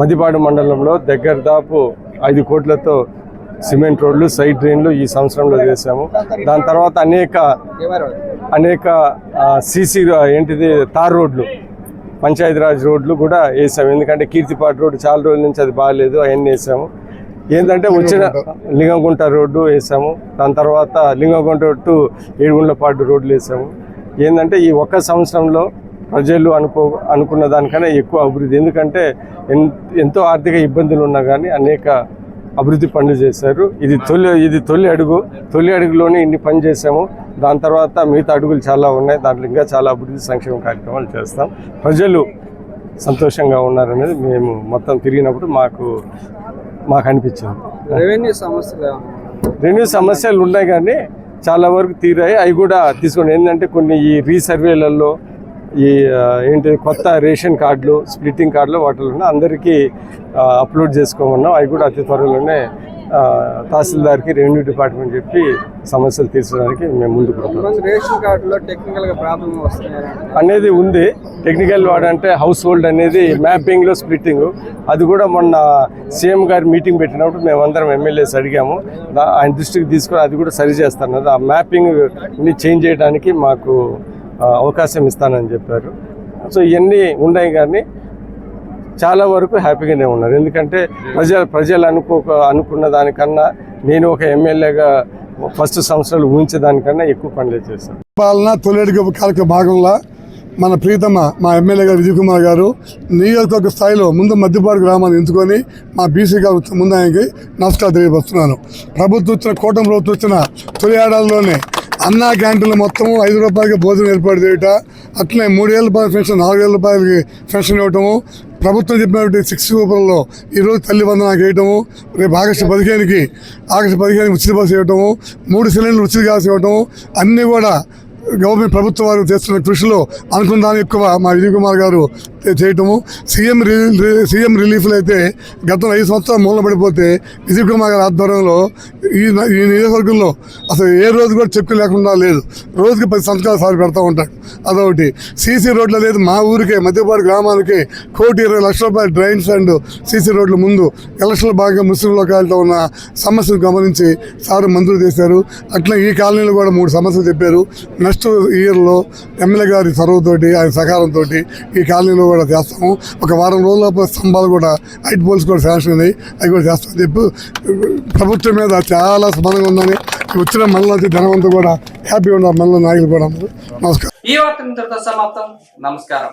మదిపాడు మండలంలో దాపు 5 కోట్లతో సిమెంట్ రోడ్లు, సైడ్ డ్రైన్లు ఈ సంవత్సరంలో చేశాము. దాని తర్వాత అనేక సీసీ తార్ రోడ్లు, పంచాయతీరాజ్ రోడ్లు కూడా వేసాము. ఎందుకంటే కీర్తిపాటి రోడ్డు చాలా రోజుల నుంచి అది బాగాలేదు, అవన్నీ వేసాము. ఏంటంటే వచ్చిన లింగంగుంట రోడ్డు వేసాము. దాని తర్వాత లింగంగుంట టు ఏడుగుండ్లపాడు రోడ్లు వేసాము. ఏంటంటే ఈ ఒక్క సంవత్సరంలో ప్రజలు అనుకున్న దానికన్నా ఎక్కువ అభివృద్ధి. ఎందుకంటే ఎంతో ఆర్థిక ఇబ్బందులు ఉన్నా కానీ అనేక అభివృద్ధి పనులు చేశారు. ఇది తొలి అడుగు. తొలి అడుగులోనే ఇన్ని పని చేసాము. దాని తర్వాత మిగతా అడుగులు చాలా ఉన్నాయి. దాంట్లో ఇంకా చాలా అభివృద్ధి సంక్షేమ కార్యక్రమాలు చేస్తాం. ప్రజలు సంతోషంగా ఉన్నారనేది మేము మొత్తం తిరిగినప్పుడు మాకు అనిపించింది. రెవెన్యూ సమస్యలు ఉన్నాయి కానీ చాలా వరకు తీరాయి. అవి కూడా తీసుకోండి. ఏంటంటే కొన్ని ఈ రీసర్వేలలో ఈ కొత్త రేషన్ కార్డులు, స్ప్లిట్టింగ్ కార్డులు వాటిలో అందరికీ అప్లోడ్ చేసుకోమన్నాం. అవి కూడా అతి త్వరలోనే తహసీల్దార్కి, రెవెన్యూ డిపార్ట్మెంట్ చెప్పి సమస్యలు తీర్చడానికి మేము ముందుకు వస్తాం. రేషన్ కార్డులో టెక్నికల్గా ప్రాబ్లం వస్తున్నాయి అనేది ఉంది. టెక్నికల్ వాడంటే హౌస్ హోల్డ్ అనేది మ్యాపింగ్లో స్ప్లిట్టింగ్, అది కూడా మొన్న సీఎం గారు మీటింగ్ పెట్టినప్పుడు మేమందరం ఎమ్మెల్యేస్ అడిగాము. ఆయన దృష్టికి తీసుకొని అది కూడా సరి చేస్తున్నారు. ఆ మ్యాపింగ్ చేంజ్ చేయడానికి మాకు అవకాశం ఇస్తానని చెప్పారు. సో ఇవన్నీ ఉన్నాయి కానీ చాలా వరకు హ్యాపీగానే ఉన్నారు. ఎందుకంటే ప్రజలు అనుకున్న దానికన్నా నేను ఒక ఎమ్మెల్యేగా ఫస్ట్ సంవత్సరాలు ఊహించే దానికన్నా ఎక్కువ పనులే చేశాను. పాలన తొలిఅడుగు కార్యక్రమ భాగంలో మన ప్రీతమ మా ఎమ్మెల్యే గారు విజయ్ కుమార్ గారు నియోజకవర్గ స్థాయిలో ముందు మద్దిపాడు గ్రామాన్ని ఎంచుకొని మా బీసీ గారు ముందు ఆయనకి నమస్కారం తెలియపరుస్తున్నాను. ప్రభుత్వం ఇచ్చిన కూటమి ప్రభుత్వం ఇచ్చిన తొలి ఏడాదిలోనే అన్నా క్యాంటీన్లు మొత్తం 5 రూపాయలకి భోజనం ఏర్పాటు చేయట, అట్లనే 3,000 రూపాయల పెన్షన్ 4,000 రూపాయలకి పెన్షన్ ఇవ్వటము, ప్రభుత్వం చెప్పినటువంటి 6 రూపాయల్లో ఈరోజు తల్లి వందనానికి వేయటము, రేపు ఆగస్టు 15కి ఉచిత బస్సు ఇవ్వటము, 3 సిలిండర్లు ఉచిత గ్యాస్ ఇవ్వటము, అన్నీ కూడా గవర్నమెంట్ ప్రభుత్వం వారు చేస్తున్న కృషిలో అనుకున్న దాని ఎక్కువ మా విజయ్ కుమార్ గారు చేయటము. సీఎం రిలీఫ్లు అయితే గతంలో 5 సంవత్సరాలు మూలన పడిపోతే విజయ్ కుమార్ గారి ఆధ్వర్యంలో ఈ నియోజకవర్గంలో అసలు ఏ రోజు కూడా చెక్కు లేకుండా లేదు. రోజుకి 10 సంతకాలు సార్లు పెడతా ఉంటాడు. అదొకటి. సీసీ రోడ్లు లేదు. మా ఊరికే మధ్యపాడు గ్రామానికి 1,20,00,000 రూపాయలు డ్రైన్స్ అండ్ సీసీ రోడ్ల ముందు ఎలక్షన్ల భాగంగా ముస్లిం లోకాలతో ఉన్న సమస్యలు గమనించి సారు మంజూరు చేశారు. అట్లా ఈ కాలనీలో కూడా 3 సమస్యలు చెప్పారు. నెక్స్ట్ ఇయర్లో ఎమ్మెల్యే గారి చొరవతోటి, ఆయన సహకారంతో ఈ కాలనీలో కూడా చేస్తాము. ఒక వారం రోజుల స్తంభాలు కూడా, హైట్ పోల్స్ కూడా శాంక్షన్ అయ్యి అవి కూడా చేస్తామని చెప్పి ప్రభుత్వం మీద చాలా సమానంగా ఉందని వచ్చిన మనలో ధనవంతులు కూడా హ్యాపీగా ఉన్నారు. మనలో నాయకులు కూడా. నమస్కారం. ఈ వార్త సమాప్తం. నమస్కారం.